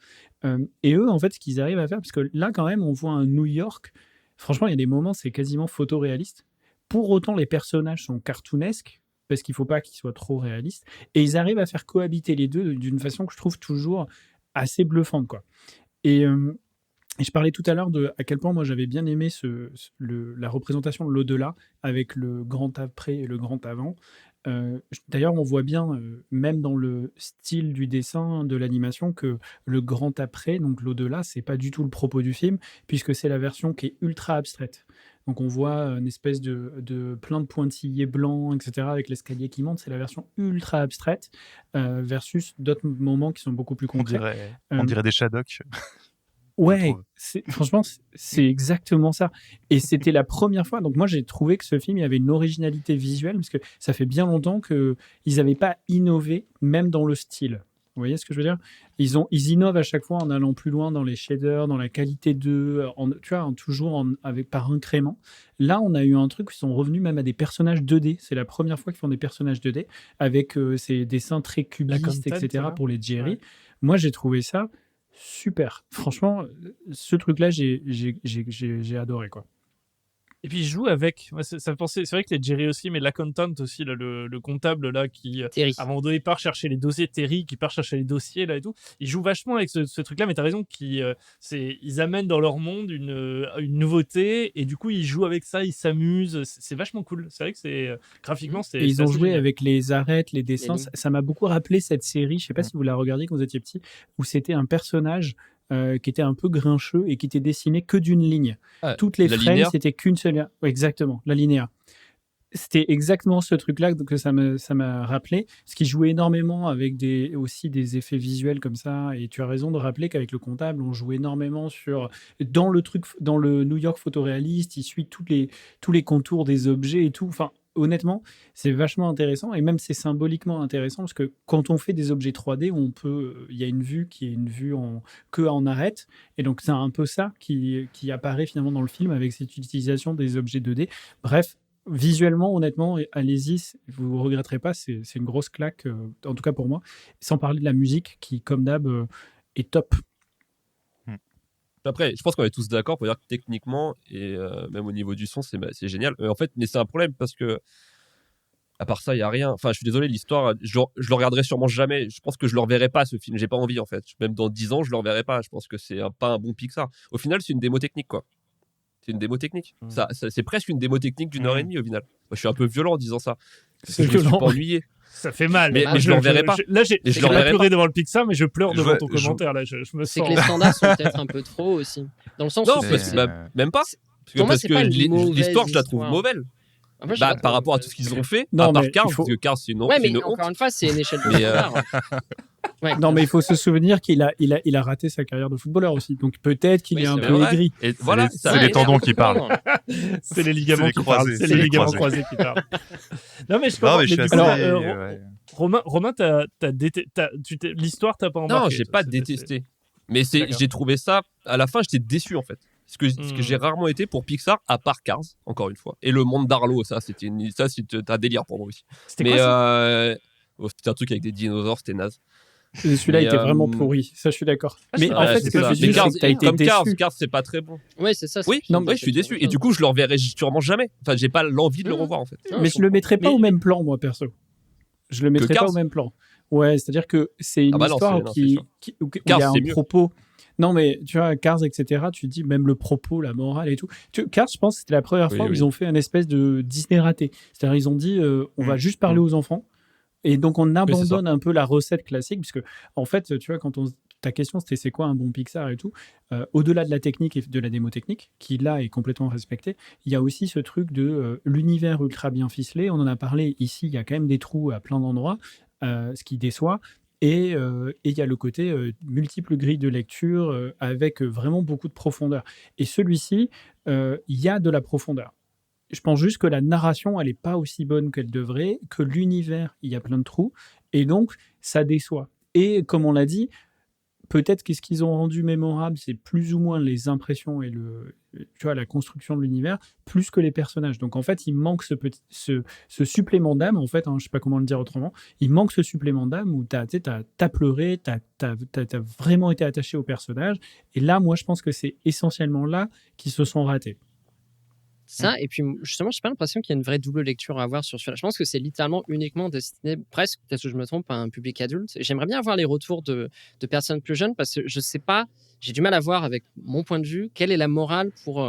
Et eux, en fait, ce qu'ils arrivent à faire, parce que là, quand même, on voit un New York. Franchement, il y a des moments, c'est quasiment photoréaliste. Pour autant, les personnages sont cartoonesques, parce qu'il ne faut pas qu'ils soient trop réalistes. Et ils arrivent à faire cohabiter les deux d'une façon que je trouve toujours assez bluffante, quoi. Et je parlais tout à l'heure de à quel point moi j'avais bien aimé la représentation de l'au-delà avec le grand après et le grand avant. D'ailleurs, on voit bien, même dans le style du dessin, de l'animation, que le grand après, donc l'au-delà, c'est pas du tout le propos du film, puisque c'est la version qui est ultra abstraite. Donc on voit une espèce de plein de pointillés blancs, etc., avec l'escalier qui monte. C'est la version ultra abstraite versus d'autres moments qui sont beaucoup plus concrets. On dirait des Shadocks. Ouais, franchement, c'est exactement ça. Et c'était la première fois. Donc moi, j'ai trouvé que ce film, il avait une originalité visuelle, parce que ça fait bien longtemps qu'ils n'avaient pas innové, même dans le style. Vous voyez ce que je veux dire? Ils innovent à chaque fois en allant plus loin dans les shaders, dans la qualité d'eux, tu vois, toujours par incrément. Là, on a eu un truc, ils sont revenus même à des personnages 2D. C'est la première fois qu'ils font des personnages 2D, avec ces dessins très cubistes, etc., pour les Jerry. Ouais. Moi, j'ai trouvé ça super. Franchement, ce truc-là, j'ai adoré, quoi. Et puis, il joue avec. Ça me pensait. C'est vrai que les Jerry aussi, mais l'accountant aussi, là, le comptable là, qui, Terry. à un moment donné, part chercher les dossiers. Terry, qui part chercher les dossiers là et tout. Il joue vachement avec ce truc-là, mais t'as raison, ils amènent dans leur monde une nouveauté, et du coup, ils jouent avec ça, ils s'amusent. C'est vachement cool. C'est vrai que graphiquement, c'est. Et ils ont joué génial. avec les arêtes, les dessins. Ça m'a beaucoup rappelé cette série. Je sais pas si vous la regardiez quand vous étiez petit, où c'était un personnage qui était un peu grincheux et qui était dessiné que d'une ligne. Toutes les frames, c'était qu'une seule. Ouais, exactement, la linéa. C'était exactement ce truc-là que ça m'a rappelé, ce qui jouait énormément avec aussi des effets visuels comme ça. Et tu as raison de rappeler qu'avec le comptable, on jouait énormément dans le New York photoréaliste, il suit tous les contours des objets et tout. Enfin, honnêtement, c'est vachement intéressant, et même c'est symboliquement intéressant, parce que quand on fait des objets 3D, il y a une vue qui est une vue en arête, et donc c'est un peu ça qui apparaît finalement dans le film avec cette utilisation des objets 2D. Bref, visuellement, honnêtement, allez-y, vous ne regretterez pas, c'est une grosse claque, en tout cas pour moi, sans parler de la musique qui, comme d'hab, est top. Après, je pense qu'on est tous d'accord pour dire que techniquement, et même au niveau du son, c'est génial. En fait, mais c'est un problème parce que, à part ça, il n'y a rien. Enfin, je suis désolé, l'histoire, je le regarderai sûrement jamais. Je pense que je ne le reverrai pas, ce film. J'ai pas envie, en fait. Même dans 10 ans, je ne le reverrai pas. Je pense que c'est pas un bon Pixar. Au final, c'est une démo technique, quoi. C'est une démo technique. Ça, c'est presque une démo technique d'une heure et demie, au final. Moi, je suis un peu violent en disant ça. C'est je me suis pas ennuyé. Ça fait mal. Mais je ne le reverrai pas. Là, j'ai pas pleuré devant le Pixar, mais je pleure devant ton commentaire. Là, je me C'est sens. que les standards sont peut-être un peu trop aussi. Dans le sens non, où même pas. Parce que l'histoire, je la trouve mauvaise. Par rapport à tout ce qu'ils ont fait, à part Cars, parce que Cars, c'est une honte. Ouais, mais encore une fois, c'est une échelle de standard. Ouais. Non, mais il faut se souvenir qu'il a raté sa carrière de footballeur aussi. Donc peut-être qu'il est un peu aigri. Et voilà, c'est les tendons qui parlent. C'est les ligaments qui parlent. C'est les ligaments croisés qui parlent. Non, mais je pense. Alors, Romain, l'histoire, t'as pas embarqué. Non, j'ai pas détesté. Mais D'accord. j'ai trouvé ça, à la fin, j'étais déçu en fait. Ce que j'ai rarement été pour Pixar, à part Cars, encore une fois. Et le monde d'Arlo, ça, c'est un délire pour moi aussi. C'était Mais quoi ça c'était un truc avec des dinosaures, c'était naze. Celui-là mais, était vraiment pourri, ça je suis d'accord. Mais en Ouais, fait, c'est ce que ça. tu Mais dis, Cars, c'est que t'as été comme déçu. Cars, c'est pas très bon. Ouais, c'est ça. Oui, Non, ouais, mais je suis déçu. Et du coup, je le reverrai sûrement jamais. Enfin, j'ai pas l'envie de le Mhm. revoir en fait. Non, Mais je le mettrais pas Mais- au même plan, moi, perso. Je le mettrais pas Cars au même plan. Ouais, c'est-à-dire que c'est une Ah bah non, histoire c'est sûr. où il Cars, y a un c'est mieux. propos. Non, mais tu vois, Cars, etc., tu dis même le propos, la morale et tout. Cars, je pense que c'était la première Oui, fois où oui. ils ont fait un espèce de Disney raté. C'est-à-dire, ils ont dit, on va juste parler aux enfants. Et donc, on c'est ça. abandonne un peu la recette classique, puisque, en fait, tu vois, ta question, c'était c'est quoi un bon Pixar et tout, au-delà de la technique et de la démo technique, qui là est complètement respectée, il y a aussi ce truc de l'univers ultra bien ficelé. On en a parlé ici, il y a quand même des trous à plein d'endroits, ce qui déçoit. Et il y a le côté multiples grilles de lecture avec vraiment beaucoup de profondeur. Et celui-ci, il y a de la profondeur. Je pense juste que la narration, elle n'est pas aussi bonne qu'elle devrait, que l'univers, il y a plein de trous, et donc ça déçoit. Et comme on l'a dit, peut-être que ce qu'ils ont rendu mémorable, c'est plus ou moins les impressions et tu vois, la construction de l'univers, plus que les personnages. Donc en fait, il manque ce supplément d'âme, en fait, hein, je ne sais pas comment le dire autrement, il manque ce supplément d'âme où tu as pleuré, tu as vraiment été attaché au personnage, et là, moi, je pense que c'est essentiellement là qu'ils se sont ratés. Ça, et puis justement, je n'ai pas l'impression qu'il y a une vraie double lecture à avoir sur celui-là. Je pense que c'est littéralement uniquement destiné, presque, peut-être que je me trompe, à un public adulte. J'aimerais bien avoir les retours de personnes plus jeunes parce que je ne sais pas, j'ai du mal à voir avec mon point de vue, quelle est la morale pour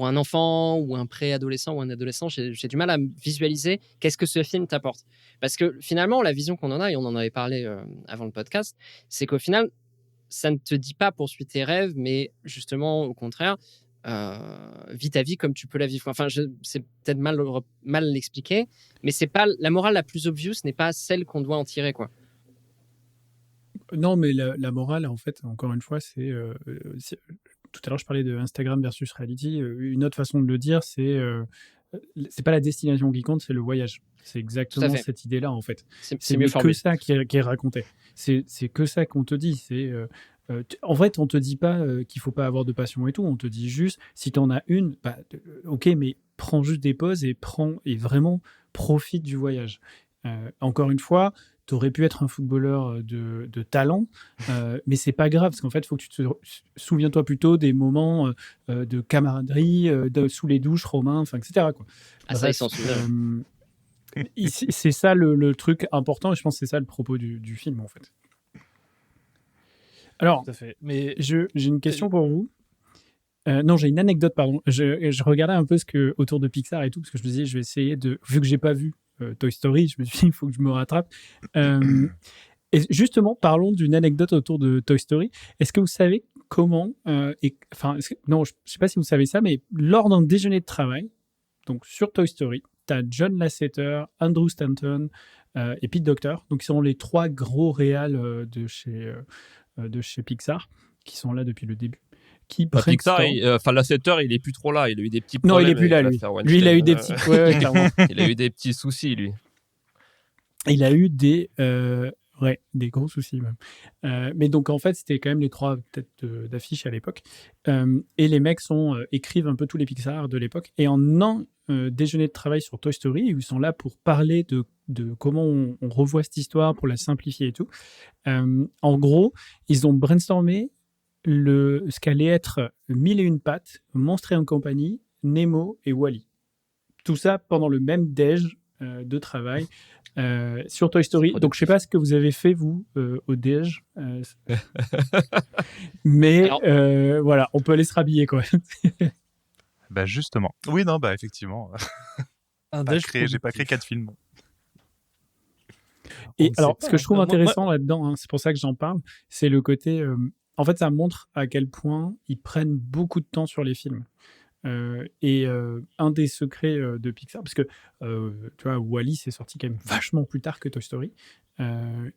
un enfant ou un préadolescent ou un adolescent. J'ai du mal à me visualiser qu'est-ce que ce film t'apporte. Parce que finalement, la vision qu'on en a, et on en avait parlé avant le podcast, c'est qu'au final, ça ne te dit pas poursuis tes rêves, mais justement, au contraire, vis ta vie comme tu peux la vivre. Enfin, c'est peut-être mal l'expliquer, mais c'est pas la morale la plus obvious, n'est pas celle qu'on doit en tirer, quoi. Non, mais la morale, en fait, encore une fois, tout à l'heure, je parlais de Instagram versus reality. Une autre façon de le dire, c'est pas la destination qui compte, c'est le voyage. C'est exactement fait. cette idée-là, en fait. C'est mieux que formulé. ça qui est raconté. C'est que ça qu'on te dit. En fait, on te dit pas qu'il faut pas avoir de passion et tout. On te dit juste, si tu en as une, bah, ok, mais prends juste des pauses et vraiment profite du voyage. Encore une fois, tu aurais pu être un footballeur de talent, mais c'est pas grave, parce qu'en fait, il faut que tu te souviens-toi plutôt des moments de camaraderie, sous les douches, Romain, etc. Quoi. Ah, ça, ils s'en souviennent. C'est ça le truc important, et je pense que c'est ça le propos du film, en fait. Alors, Tout à fait. Mais j'ai une question pour vous. Non, j'ai une anecdote, pardon. Je regardais un peu autour de Pixar et tout, parce que je me disais, je vais essayer vu que j'ai pas vu Toy Story, je me suis dit, il faut que je me rattrape. Et justement, parlons d'une anecdote autour de Toy Story. Est-ce que vous savez comment... non, je sais pas si vous savez ça, mais lors d'un déjeuner de travail, donc sur Toy Story, tu as John Lasseter, Andrew Stanton et Pete Docter. Donc, ils sont les 3 gros réals de chez Pixar, qui sont là depuis le début. Pixar, Lasseter, il est plus trop là. Il a eu des petits problèmes. Non, il est plus là, lui. Lui, il a eu des petits... Ouais, clairement. Il a eu des petits soucis, lui. Il a eu des gros soucis même. Mais donc en fait, c'était quand même les 3 têtes d'affiche à l'époque. Et les mecs écrivent un peu tous les Pixar de l'époque. Et en un déjeuner de travail sur Toy Story, ils sont là pour parler de comment on revoit cette histoire, pour la simplifier et tout. En gros, ils ont brainstormé ce qu'allait être 1001 pattes, Monstres et compagnie, Nemo et Wall-E. Tout ça pendant le même déj de travail sur Toy Story. Donc, je ne sais pas ce que vous avez fait, vous, au déj. Mais voilà, on peut aller se rhabiller, quoi. Bah, justement. Oui, non, bah, effectivement. J'ai pas créé 4 films. Et alors, ce que je trouve intéressant là-dedans, hein, c'est pour ça que j'en parle, c'est le côté... en fait, ça montre à quel point ils prennent beaucoup de temps sur les films. Et un des secrets de Pixar, parce que tu vois, Wall-E c'est sorti quand même vachement plus tard que Toy Story,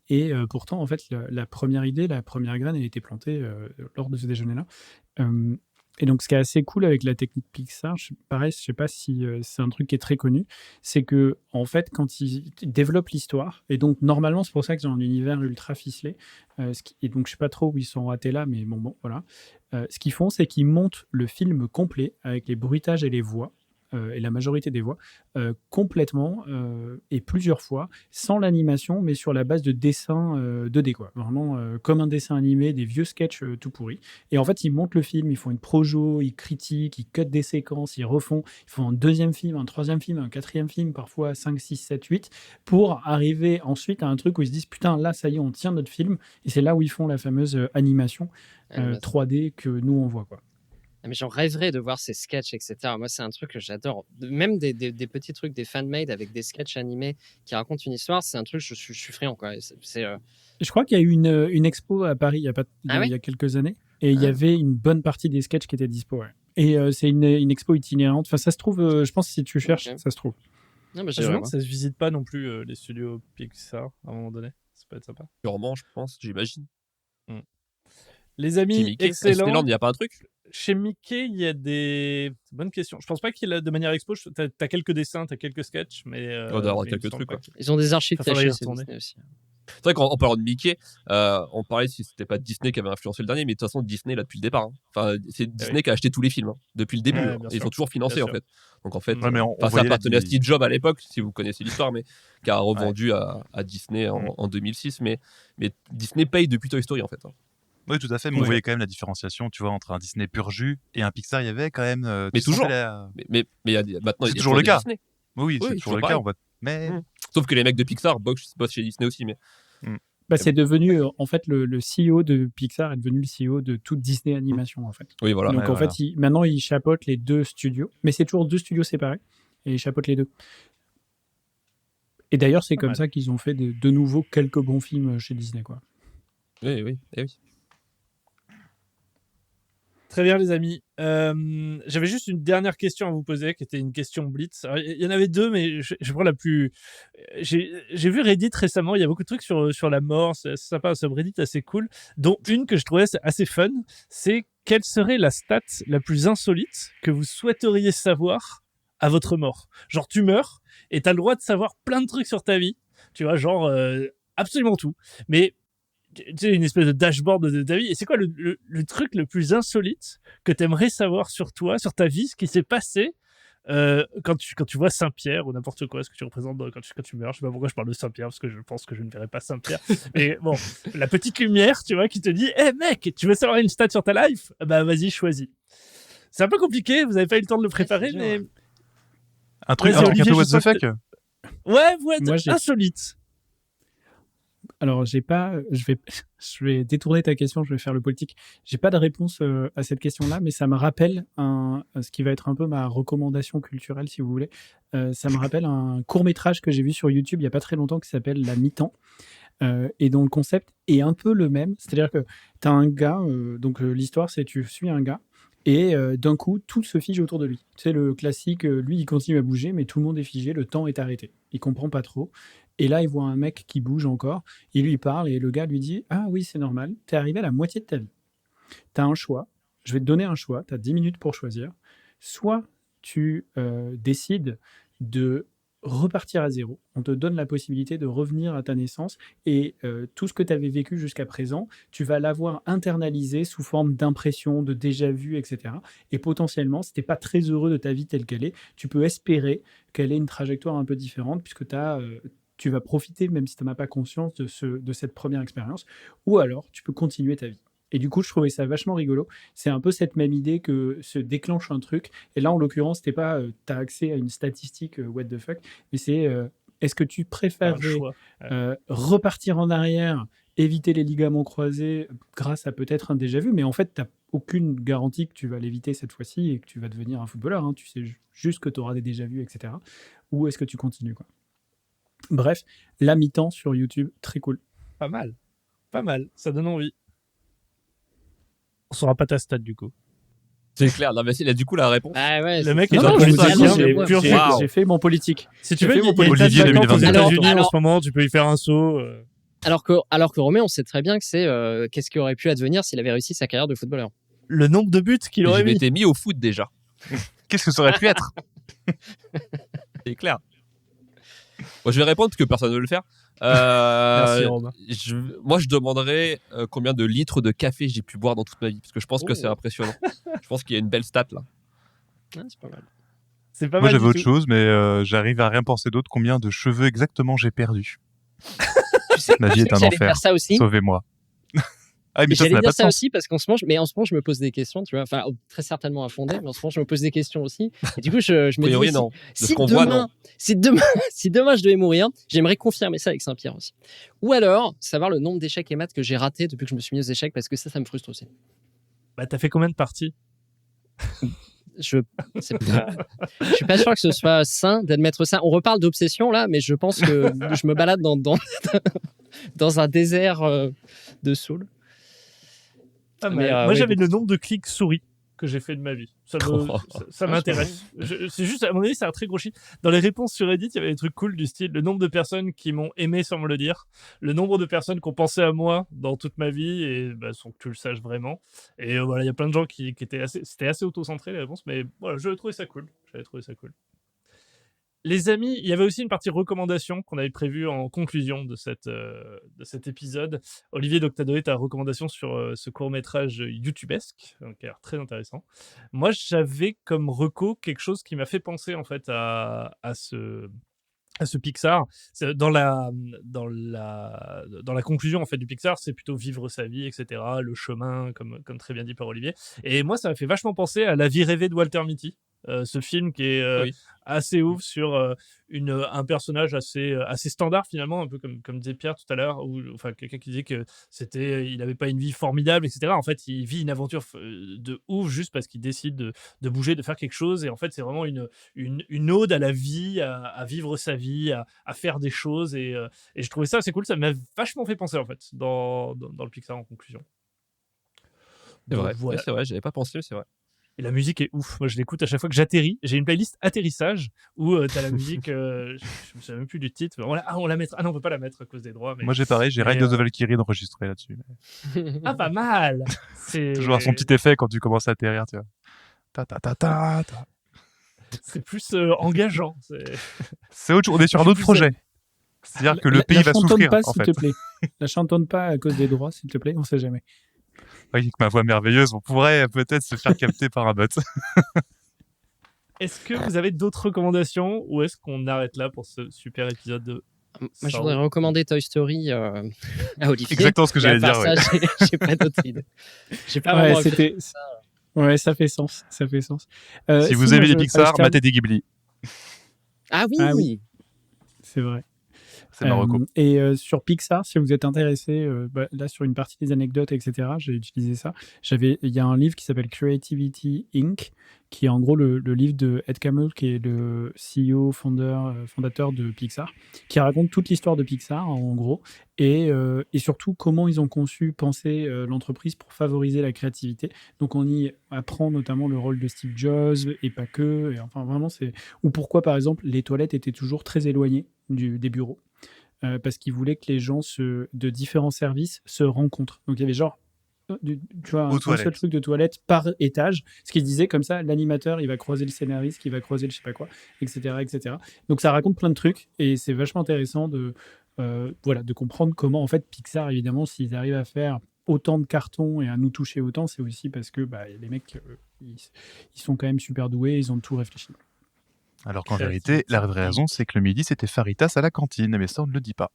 et pourtant en fait la première idée, la première graine, elle a été plantée lors de ce déjeuner-là. Et donc, ce qui est assez cool avec la technique Pixar, pareil, je sais pas si c'est un truc qui est très connu, c'est que en fait, quand ils développent l'histoire, et donc normalement, c'est pour ça qu'ils ont un univers ultra ficelé, et donc je sais pas trop où ils sont ratés là, mais bon, voilà. Ce qu'ils font, c'est qu'ils montent le film complet avec les bruitages et les voix. Et la majorité des voix, complètement et plusieurs fois, sans l'animation, mais sur la base de dessins 2D, quoi. Vraiment comme un dessin animé, des vieux sketchs tout pourris. Et en fait, ils montent le film, ils font une projo, ils critiquent, ils cutent des séquences, ils refont, ils font un deuxième film, un troisième film, un quatrième film, parfois 5, 6, 7, 8, pour arriver ensuite à un truc où ils se disent, putain, là, ça y est, on tient notre film. Et c'est là où ils font la fameuse animation 3D que nous, on voit, quoi. Ah, mais j'en rêverais de voir ces sketchs, etc. Moi, c'est un truc que j'adore. Même des petits trucs, des fan-made avec des sketchs animés qui racontent une histoire, c'est un truc, je suis friand, quoi. Je crois qu'il y a eu une expo à Paris il y a quelques années, et il y avait une bonne partie des sketchs qui étaient dispo. Ouais. Et c'est une expo itinérante. Enfin, ça se trouve, je pense que si tu cherches, ça se trouve. Non, mais Je me demande si ça se visite pas non plus les studios Pixar à un moment donné. Ça peut être sympa. Sûrement, je pense, j'imagine. Les amis, excellent. Disneyland, il n'y a pas un truc? Chez Mickey, il y a des bonnes questions. Je pense pas qu'il a de manière expo. T'as quelques dessins, t'as quelques sketchs, mais On doit avoir quelques trucs. Ils ont des archives tachées Disney aussi. C'est vrai qu'en parlant de Mickey, on parlait si c'était pas Disney qui avait influencé le dernier, mais de toute façon Disney là depuis le départ. Hein. Enfin, c'est Disney qui a acheté tous les films hein, depuis le début. Ouais, hein. bien Ils sûr. ont toujours financé en fait. Donc en fait, Ouais, mais on ça voyait appartenait à Steve Jobs à l'époque, si vous connaissez l'histoire, mais qui a revendu à Disney en 2006. Mais Disney paye depuis Toy Story en fait. Hein. Oui, tout à fait, mais on voyait quand même la différenciation, tu vois, entre un Disney pur jus et un Pixar. Il y avait quand même. Mais toujours. Mais maintenant, c'est toujours le cas. Disney. Oui, c'est toujours le cas. Mais sauf que les mecs de Pixar bossent chez Disney aussi, mais. C'est devenu, en fait, le CEO de Pixar est devenu le CEO de toute Disney Animation, en fait. Oui, voilà. Donc, fait, maintenant, il chapeaute les deux studios, mais c'est toujours deux studios séparés, et il chapeaute les deux. Et d'ailleurs, c'est comme ça qu'ils ont fait de nouveau quelques bons films chez Disney, quoi. Oui. Très bien, les amis. J'avais juste une dernière question à vous poser, qui était une question blitz. Alors, il y en avait deux, mais je prends la plus. J'ai vu Reddit récemment. Il y a beaucoup de trucs sur la mort. C'est sympa, un subreddit assez cool. Dont une que je trouvais assez fun, c'est quelle serait la stat la plus insolite que vous souhaiteriez savoir à votre mort. Genre, tu meurs et t'as le droit de savoir plein de trucs sur ta vie. Tu vois, genre absolument tout. Mais tu sais, une espèce de dashboard de ta vie. Et c'est quoi le truc le plus insolite que tu aimerais savoir sur toi, sur ta vie, ce qui s'est passé quand tu vois Saint-Pierre ou n'importe quoi, ce que tu représentes quand tu meurs. Je sais pas pourquoi je parle de Saint-Pierre, parce que je pense que je ne verrai pas Saint-Pierre. Mais bon, la petite lumière, tu vois, qui te dit « Hey mec, tu veux savoir une stat sur ta life ? Bah vas-y, choisis. » C'est un peu compliqué, vous n'avez pas eu le temps de le préparer, mais... Un truc un peu what the fuck. Ouais, Moi, insolite. Alors, je vais détourner ta question, je vais faire le politique. J'ai pas de réponse à cette question-là, mais ça me rappelle ce qui va être un peu ma recommandation culturelle, si vous voulez. Ça me rappelle un court-métrage que j'ai vu sur YouTube il y a pas très longtemps qui s'appelle La Mi-temps. Et dont le concept est un peu le même. C'est-à-dire que tu as un gars, l'histoire, c'est tu suis un gars, et d'un coup, tout se fige autour de lui. C'est le classique, lui, il continue à bouger, mais tout le monde est figé, le temps est arrêté. Il comprend pas trop. Et là, il voit un mec qui bouge encore, il lui parle, et le gars lui dit « Ah oui, c'est normal, t'es arrivé à la moitié de ta vie. T'as un choix, je vais te donner un choix, t'as 10 minutes pour choisir. Soit tu décides de repartir à zéro, on te donne la possibilité de revenir à ta naissance, et tout ce que tu avais vécu jusqu'à présent, tu vas l'avoir internalisé sous forme d'impression, de déjà-vu, etc. Et potentiellement, si tu n'es pas très heureux de ta vie telle qu'elle est, tu peux espérer qu'elle ait une trajectoire un peu différente, puisque tu vas profiter, même si tu n'en as pas conscience, de cette première expérience, ou alors tu peux continuer ta vie. Et du coup, je trouvais ça vachement rigolo. C'est un peu cette même idée que se déclenche un truc. Et là, en l'occurrence, c'était pas tu as accès à une statistique what the fuck, mais c'est est-ce que tu préférerais repartir en arrière, éviter les ligaments croisés grâce à peut-être un déjà-vu, mais en fait, tu n'as aucune garantie que tu vas l'éviter cette fois-ci et que tu vas devenir un footballeur. Hein. Tu sais juste que tu auras des déjà-vus, etc. Ou est-ce que tu continues, quoi. Bref, La Mi-temps sur YouTube, très cool. Pas mal. Ça donne envie. On saura pas ta stat du coup. C'est clair. Non, mais il a du coup la réponse. Ah ouais, le mec est dans le politique. J'ai fait mon politique. Si tu veux, il y a Olivier une aux 2022. États-Unis en ce moment, tu peux y faire un saut. Alors que Romain, on sait très bien que c'est qu'est-ce qui aurait pu advenir s'il avait réussi sa carrière de footballeur. Le nombre de buts qu'il aurait J'avais mis. été mis au foot déjà. Qu'est-ce que ça aurait pu être? C'est clair. Moi, je vais répondre parce que personne ne veut le faire. Merci, Romain. Moi, je demanderais combien de litres de café j'ai pu boire dans toute ma vie, parce que je pense que Oh. c'est impressionnant. Je pense qu'il y a une belle stat là. Ouais, c'est pas mal. C'est pas Moi, mal. j'avais du autre tout. chose, mais j'arrive à rien penser d'autre. Combien de cheveux exactement j'ai perdu? Tu sais, Ma vie est un j'allais enfer. faire ça aussi. Sauvez-moi. Ah, mais ça J'allais n'a dire pas de ça sens. aussi parce qu'en ce moment, je me pose des questions, tu vois. Enfin, très certainement infondées, mais en ce moment, je me pose des questions aussi. Et du coup, je A me priori, dis, non. De si ce qu'on voit, non. si demain je devais mourir, j'aimerais confirmer ça avec Saint-Pierre aussi. Ou alors, savoir le nombre d'échecs et maths que j'ai raté depuis que je me suis mis aux échecs, parce que ça me frustre aussi. Bah, t'as fait combien de parties? Je suis pas sûr que ce soit sain d'admettre ça. On reparle d'obsession là, mais je pense que je me balade dans un désert de soul. Pas mal. Mais, Moi, oui, j'avais beaucoup. le nombre de clics souris que j'ai fait de ma vie. Ça m'intéresse. C'est juste, à mon avis, c'est un très gros chiffre. Dans les réponses sur Reddit, il y avait des trucs cool du style le nombre de personnes qui m'ont aimé sans me le dire, le nombre de personnes qui ont pensé à moi dans toute ma vie et sans que tu le saches vraiment. Et voilà, il y a plein de gens qui étaient c'était assez auto-centré les réponses, mais voilà, j'avais trouvé ça cool. Les amis, il y avait aussi une partie recommandation qu'on avait prévue en conclusion de cet épisode. Olivier, donc, tu as donné ta recommandation sur ce court-métrage YouTubesque, qui a l'air très intéressant. Moi, j'avais comme reco quelque chose qui m'a fait penser en fait à ce Pixar. Dans la conclusion en fait du Pixar, c'est plutôt vivre sa vie, etc. Le chemin, comme très bien dit par Olivier. Et moi, ça m'a fait vachement penser à La vie rêvée de Walter Mitty. Ce film qui est Oui. assez ouf sur un personnage assez standard finalement, un peu comme disait Pierre tout à l'heure, ou enfin quelqu'un qui disait que il n'avait pas une vie formidable, etc. En fait, il vit une aventure de ouf juste parce qu'il décide de bouger, de faire quelque chose. Et en fait, c'est vraiment une ode à la vie, à vivre sa vie, à faire des choses. Et je trouvais ça assez cool. Ça m'a vachement fait penser en fait dans le Pixar en conclusion. C'est Donc, vrai. voilà. Ouais, c'est vrai, j'avais pas pensé, mais c'est vrai. Et la musique est ouf. Moi, je l'écoute à chaque fois que j'atterris. J'ai une playlist atterrissage où t'as la musique. Je me souviens même plus du titre. On la mettra. Ah non, on peut pas la mettre à cause des droits. Mais... Moi, j'ai pareil, j'ai mais, Ride of the Valkyrie d'enregistrer là-dessus. Ah, pas mal. C'est Toujours à son petit effet quand tu commences à atterrir, tu vois. Ta ta ta ta ta. C'est plus engageant. C'est autre chose, on est sur un Je suis autre plus projet. C'est-à-dire que le La pays va chantonne souffrir, pas, en s'il fait. te plaît. La chantonne pas à cause des droits, s'il te plaît. On sait jamais. Avec ma voix merveilleuse, on pourrait peut-être se faire capter par un bot. Est-ce que vous avez d'autres recommandations ou est-ce qu'on arrête là pour ce super épisode de Moi, je Saul voudrais recommander Toy Story à Olivier. Exactement ce que Et à j'allais dire. part Ouais. ça, j'ai pas d'autres idées. J'ai pas Ouais, vraiment. Ouais, ça fait sens. Ça fait sens. Si vous moi, aimez les je- Pixar, je matez des Ghibli. Ah oui. Ah oui. C'est vrai. C'est ma reco. Et sur Pixar, si vous êtes intéressé, là sur une partie des anecdotes, etc., j'ai utilisé ça. Il y a un livre qui s'appelle Creativity Inc., qui est en gros le livre de Ed Catmull, qui est le CEO fondateur de Pixar, qui raconte toute l'histoire de Pixar en gros, et surtout comment ils ont pensé l'entreprise pour favoriser la créativité. Donc on y apprend notamment le rôle de Steve Jobs et pas que, et enfin vraiment ou pourquoi par exemple les toilettes étaient toujours très éloignées des bureaux. Parce qu'ils voulaient que les gens de différents services se rencontrent. Donc il y avait genre, tu vois, un seul toilettes. truc de toilette par étage, ce qui disait comme ça, l'animateur, il va croiser le scénariste, qui va croiser le je sais pas quoi, etc., etc. Donc ça raconte plein de trucs, et c'est vachement intéressant de comprendre comment, en fait, Pixar, évidemment, s'ils arrivent à faire autant de cartons et à nous toucher autant, c'est aussi parce que les mecs, ils sont quand même super doués, ils ont tout réfléchi. Alors qu'en vérité, la vraie raison, c'est que le midi, c'était Faritas à la cantine. Mais ça, on ne le dit pas.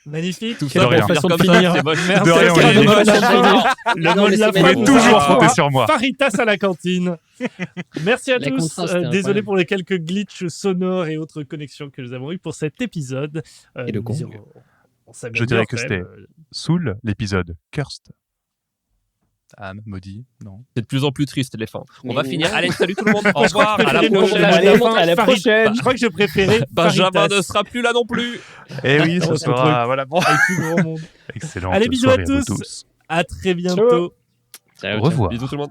Magnifique. Tout Quelle ça, belle rien. façon de Comme ça, finir. c'est moche. Merci. De rien, C'était Olivier. le mot de la fin. Le Non, mot mais de la c'est fin. Vous magnifique. pouvez toujours Faritas compter sur moi. Faritas à la cantine. Merci à La tous. contraste, c'était Désolé incroyable. pour les quelques glitches sonores et autres connexions que nous avons eues pour cet épisode. Et le nous gong. on s'améliore Je dirais que quand c'était même. Soul, l'épisode Cursed. Âme, maudit, non. C'est de plus en plus triste, les fins. On Mais va non. finir. Allez, salut tout le monde. Au Je crois revoir. que je À la préférais le mot de prochaine. la Allez, fin. à la Farid- prochaine. Je crois que je préférais Benjamin Faritas. ne sera plus là non plus. Eh oui, On ce se sera. Voilà, bon. Avec plus grand monde. Excellent. Allez, bisous à soirée vous tous. À très bientôt. Ciao, Au revoir. Bisous tout le monde.